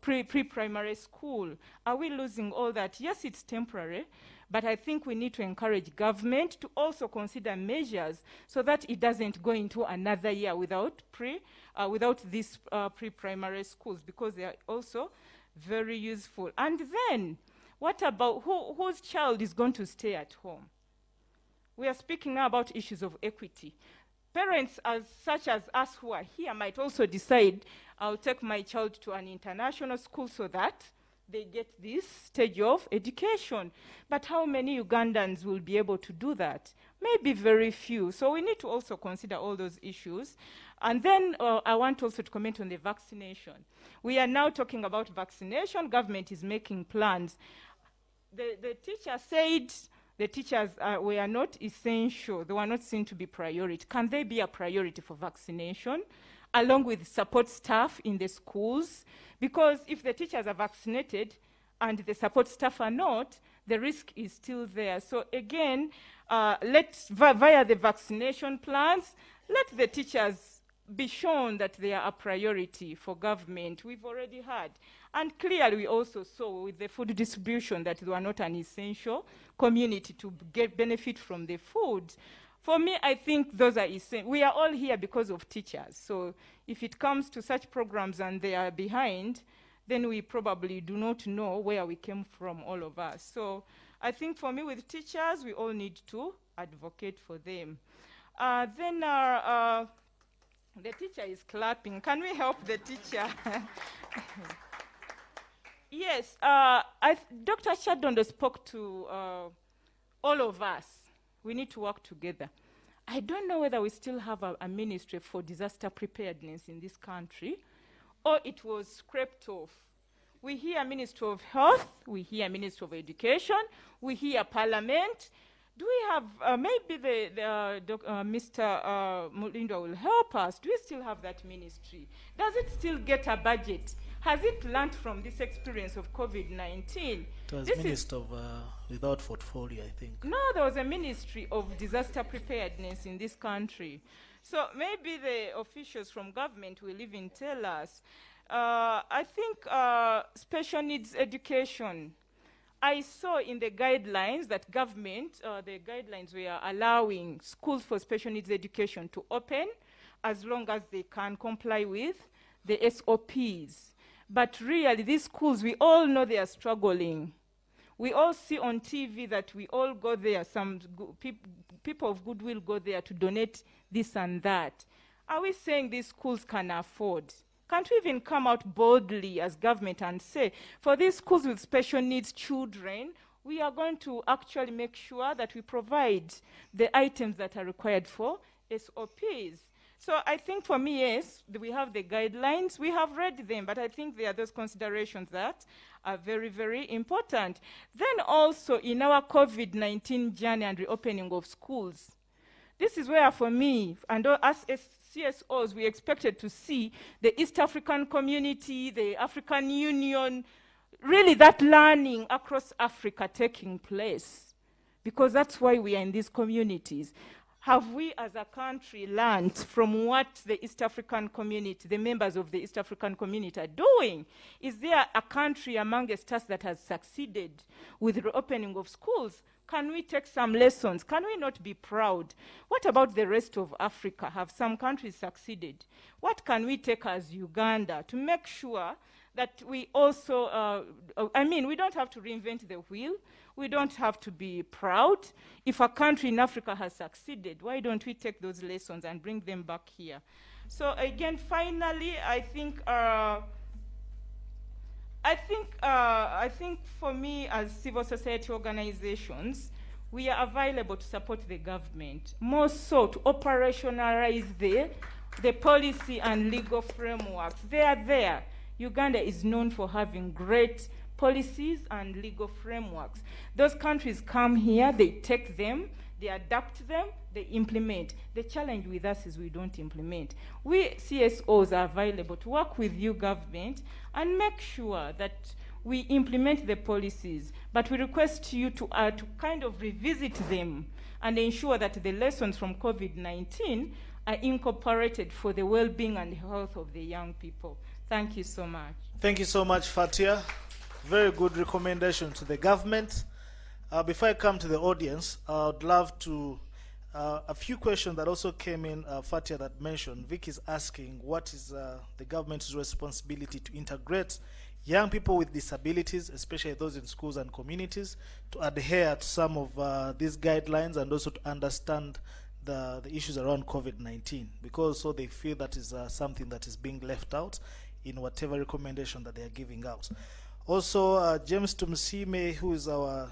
pre-primary school. Are we losing all that? Yes, it's temporary, but I think we need to encourage government to also consider measures so that it doesn't go into another year without these pre-primary schools, because they are also very useful. And then, what about whose child is going to stay at home? We are speaking now about issues of equity. Parents such as us who are here might also decide, I'll take my child to an international school so that they get this stage of education. But how many Ugandans will be able to do that? Maybe very few. So we need to also consider all those issues. And then I want also to comment on the vaccination. We are now talking about vaccination. Government is making plans. The teacher said the teachers were not essential. They were not seen to be priority. Can they be a priority for vaccination, along with support staff in the schools? Because if the teachers are vaccinated and the support staff are not, the risk is still there. So again, via the vaccination plans, let the teachers be shown that they are a priority for government. We've already had. And clearly we also saw with the food distribution that they were not an essential community to get benefit from the food. For me, I think those are essential. We are all here because of teachers. So if it comes to such programs and they are behind, then we probably do not know where we came from, all of us. So I think for me, with teachers, we all need to advocate for them. Then the teacher is clapping. Can we help the teacher? Yes, Dr. Chadondo spoke to all of us. We need to work together. I don't know whether we still have a ministry for disaster preparedness in this country, or it was scraped off. We hear Ministry of Health, we hear Ministry of Education, we hear Parliament. Do we have, maybe Mr. Mulindwa will help us. Do we still have that ministry? Does it still get a budget? Has it learned from this experience of COVID-19? It was Minister of without portfolio, I think. No, there was a Ministry of Disaster Preparedness in this country. So maybe the officials from government will even tell us. I think special needs education. I saw in the guidelines that government, the guidelines were allowing schools for special needs education to open as long as they can comply with the SOPs. But really, these schools, we all know they are struggling. We all see on TV that we all go there, some people of goodwill go there to donate this and that. Are we saying these schools can afford? Can't we even come out boldly as government and say, for these schools with special needs children, we are going to actually make sure that we provide the items that are required for SOPs. So I think for me, yes, we have the guidelines, we have read them, but I think there are those considerations that are very, very important. Then also in our COVID-19 journey and reopening of schools, this is where for me, and us as CSOs, we expected to see the East African community, the African Union, really that learning across Africa taking place, because that's why we are in these communities. Have we as a country learned from what the East African community, the members of the East African community are doing? Is there a country amongst us that has succeeded with the reopening of schools? Can we take some lessons? Can we not be proud? What about the rest of Africa? Have some countries succeeded? What can we take as Uganda to make sure that we also, we don't have to reinvent the wheel. We don't have to be proud. If a country in Africa has succeeded, why don't we take those lessons and bring them back here? So again, finally, I think for me as civil society organizations, we are available to support the government, more so to operationalize the policy and legal frameworks. They are there. Uganda is known for having great policies and legal frameworks. Those countries come here, they take them, they adapt them, they implement. The challenge with us is we don't implement. We CSOs are available to work with you, government, and make sure that we implement the policies, but we request you to kind of revisit them and ensure that the lessons from COVID-19 are incorporated for the well-being and health of the young people. Thank you so much. Thank you so much, Fatia. Very good recommendation to the government. Before I come to the audience, I'd love to, a few questions that also came in, Fatia, that mentioned. Vic is asking, what is the government's responsibility to integrate young people with disabilities, especially those in schools and communities, to adhere to some of these guidelines and also to understand the issues around COVID-19, because so they feel that is something that is being left out in whatever recommendation that they are giving out. Also, James Tumsime, who is our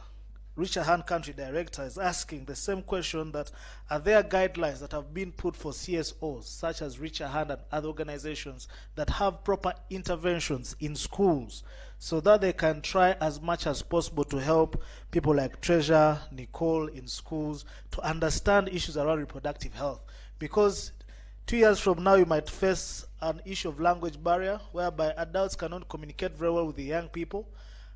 Reach a Hand Country Director, is asking the same question, that are there guidelines that have been put for CSOs, such as Reach a Hand and other organizations, that have proper interventions in schools so that they can try as much as possible to help people like Treasure, Nicole in schools to understand issues around reproductive health? Because 2 years from now, you might face an issue of language barrier, whereby adults cannot communicate very well with the young people.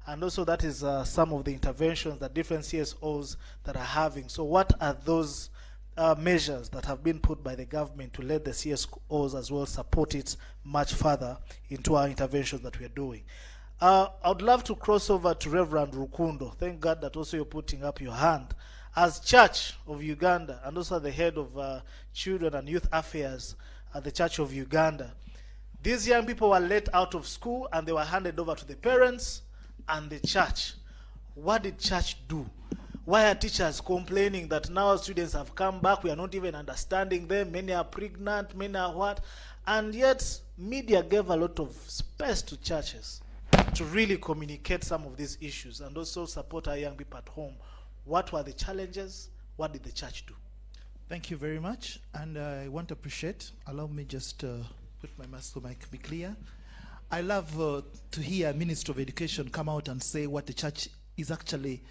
And also that is some of the interventions that different CSOs that are having. So what are those measures that have been put by the government to let the CSOs as well support it much further into our interventions that we are doing? I would love to cross over to Reverend Rukundo. Thank God that also you're putting up your hand. As Church of Uganda and also the head of Children and Youth Affairs at the Church of Uganda, these young people were let out of school and they were handed over to the parents and the church. What did church do? Why are teachers complaining that now students have come back, we are not even understanding them, many are pregnant, many are what? And yet media gave a lot of space to churches to really communicate some of these issues and also support our young people at home. What were the challenges? What did the church do? Thank you very much, and I want to appreciate, allow me just put my mask so I can be clear. I love to hear Minister of Education come out and say what the church is actually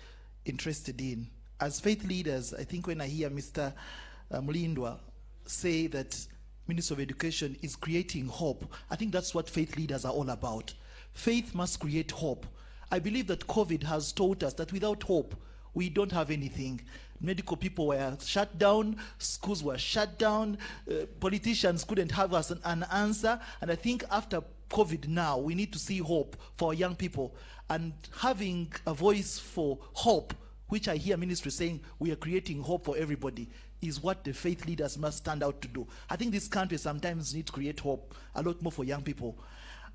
interested in. As faith leaders, I think when I hear Mr. Mulindwa say that Minister of Education is creating hope, I think that's what faith leaders are all about. Faith must create hope. I believe that COVID has taught us that without hope, we don't have anything. Medical people were shut down, schools were shut down, politicians couldn't have us an answer, and I think after COVID now, we need to see hope for our young people. And having a voice for hope, which I hear ministry saying we are creating hope for everybody, is what the faith leaders must stand out to do. I think this country sometimes needs to create hope a lot more for young people.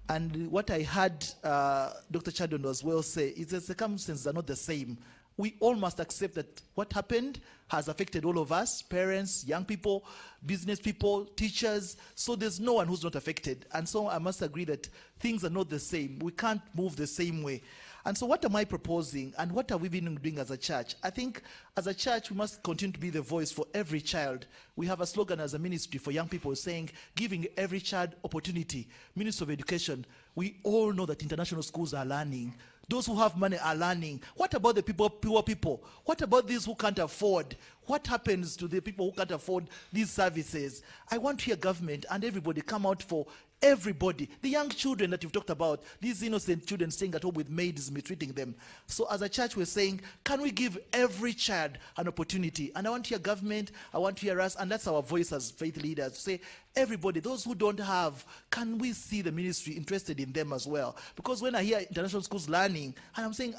And what I heard Dr. Chadon as well say is the circumstances are not the same. We all must accept that what happened has affected all of us, parents, young people, business people, teachers. So there's no one who's not affected. And so I must agree that things are not the same. We can't move the same way. And so what am I proposing, and what have we been doing as a church? I think as a church, we must continue to be the voice for every child. We have a slogan as a ministry for young people saying, giving every child opportunity. Ministry of Education, we all know that international schools are learning. Those who have money are learning. What about the poor people? What about these who can't afford? What happens to the people who can't afford these services? I want to hear government and everybody come out for everybody. The young children that you've talked about, these innocent children staying at home with maids mistreating them. So as a church, we're saying, can we give every child an opportunity? And I want to hear government, I want to hear us, and that's our voice as faith leaders, to say, everybody, those who don't have, can we see the ministry interested in them as well? Because when I hear international schools learning, and I'm saying,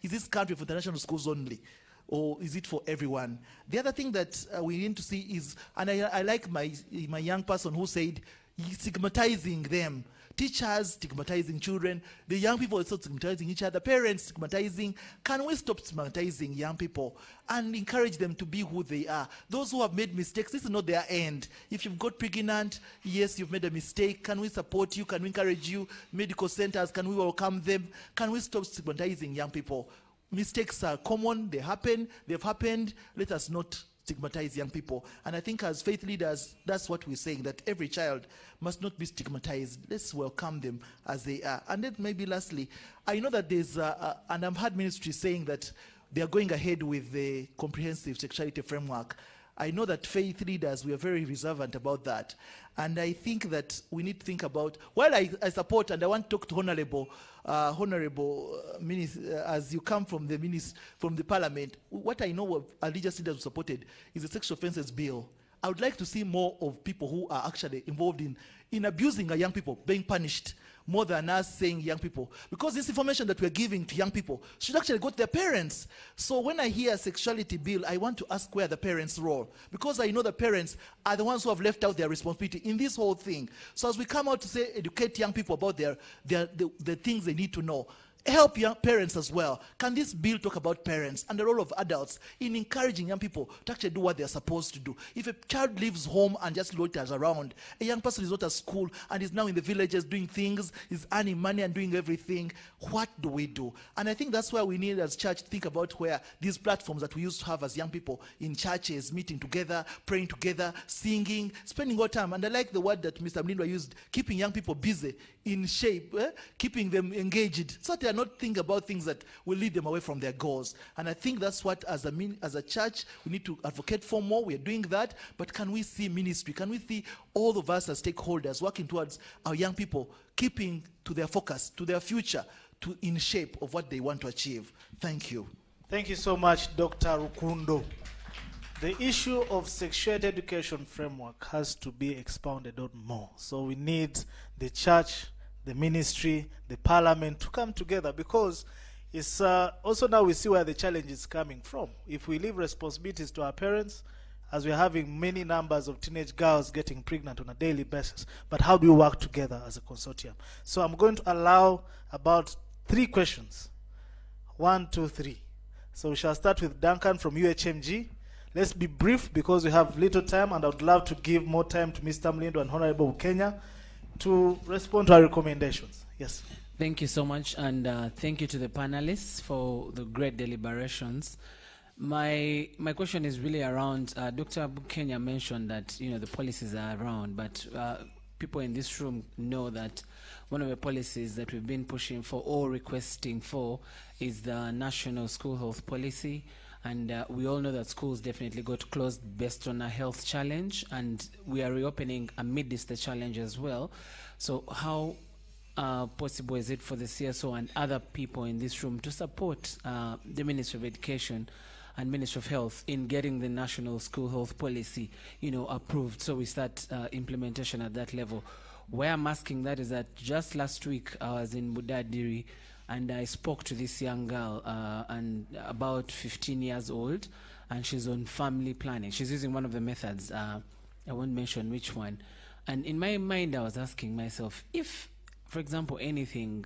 is this country for international schools only? Or is it for everyone? The other thing that we need to see is, and I like my young person who said, stigmatizing them. Teachers stigmatizing children, the young people also stigmatizing each other, parents stigmatizing. Can we stop stigmatizing young people and encourage them to be who they are? Those who have made mistakes, this is not their end. If you've got pregnant, yes, you've made a mistake. Can we support you? Can we encourage you? Medical centers, can we welcome them? Can we stop stigmatizing young people? Mistakes are common, they happen, they've happened. Let us not stigmatize young people. And I think as faith leaders, that's what we're saying, that every child must not be stigmatized. Let's welcome them as they are. And then maybe lastly, I know that there's, and I've heard ministry saying that they are going ahead with the comprehensive sexuality framework. I know that faith leaders, we are very reservant about that. And I think that we need to think about, while I support, and I want to talk to Honorable Minister, as you come from the Parliament, what I know what our religious leaders supported is the sexual offences bill. I would like to see more of people who are actually involved in abusing our young people being punished, more than us saying young people. Because this information that we're giving to young people should actually go to their parents. So when I hear sexuality bill, I want to ask where the parents' role. Because I know the parents are the ones who have left out their responsibility in this whole thing. So as we come out to say, educate young people about the things they need to know, help young parents as well. Can this bill talk about parents and the role of adults in encouraging young people to actually do what they're supposed to do? If a child leaves home and just loiters around, a young person is not at school and is now in the villages doing things, is earning money and doing everything, what do we do? And I think that's why we need as church to think about where these platforms that we used to have as young people in churches, meeting together, praying together, singing, spending our time. And I like the word that Mr. Mlindwa used, keeping young people busy, in shape, keeping them engaged, so that they are not thinking about things that will lead them away from their goals. And I think that's what, as a church, we need to advocate for more. We are doing that, but can we see ministry? Can we see all of us as stakeholders working towards our young people, keeping to their focus, to their future, in shape of what they want to achieve? Thank you. Thank you so much, Dr. Rukundo. The issue of sexuality education framework has to be expounded on more. So we need the church, the ministry, the parliament to come together, because it's also now we see where the challenge is coming from. If we leave responsibilities to our parents, as we're having many numbers of teenage girls getting pregnant on a daily basis, but how do we work together as a consortium? So I'm going to allow about 3 questions. 1, 2, 3. So we shall start with Duncan from UHMG. Let's be brief because we have little time, and I would love to give more time to Mr. Mlindwa and Honorable Kenya to respond to our recommendations. Yes. Thank you so much, and thank you to the panelists for the great deliberations. My question is really around, Dr. Kenya mentioned that the policies are around, but people in this room know that one of the policies that we've been pushing for or requesting for is the National School Health Policy. And we all know that schools definitely got closed based on a health challenge, and we are reopening amidst the challenge as well. So how possible is it for the CSO and other people in this room to support the Ministry of Education and Ministry of Health in getting the National School Health Policy, approved, so we start implementation at that level? Where I'm asking that is that just last week I was in Budadiri and I spoke to this young girl, and about 15 years old, and she's on family planning. She's using one of the methods, I won't mention which one. And in my mind, I was asking myself, if, for example, anything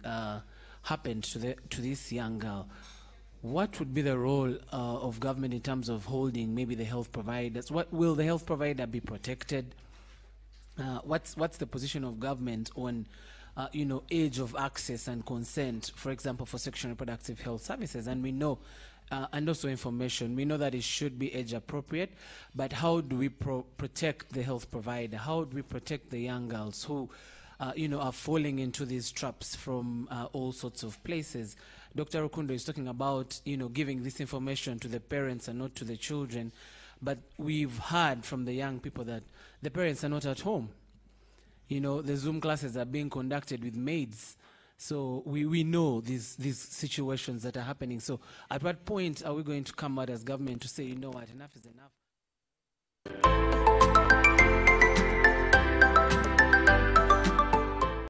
happened to this young girl, what would be the role of government in terms of holding maybe the health providers? What will the health provider be protected? What's the position of government on age of access and consent, for example, for sexual and reproductive health services? And we know, and also information, we know that it should be age appropriate, but how do we protect the health provider? How do we protect the young girls who are falling into these traps from all sorts of places? Dr. Rukundo is talking about, giving this information to the parents and not to the children, but we've heard from the young people that the parents are not at home. The Zoom classes are being conducted with maids. So we know these situations that are happening. So at what point are we going to come out as government to say, you know what, enough is enough?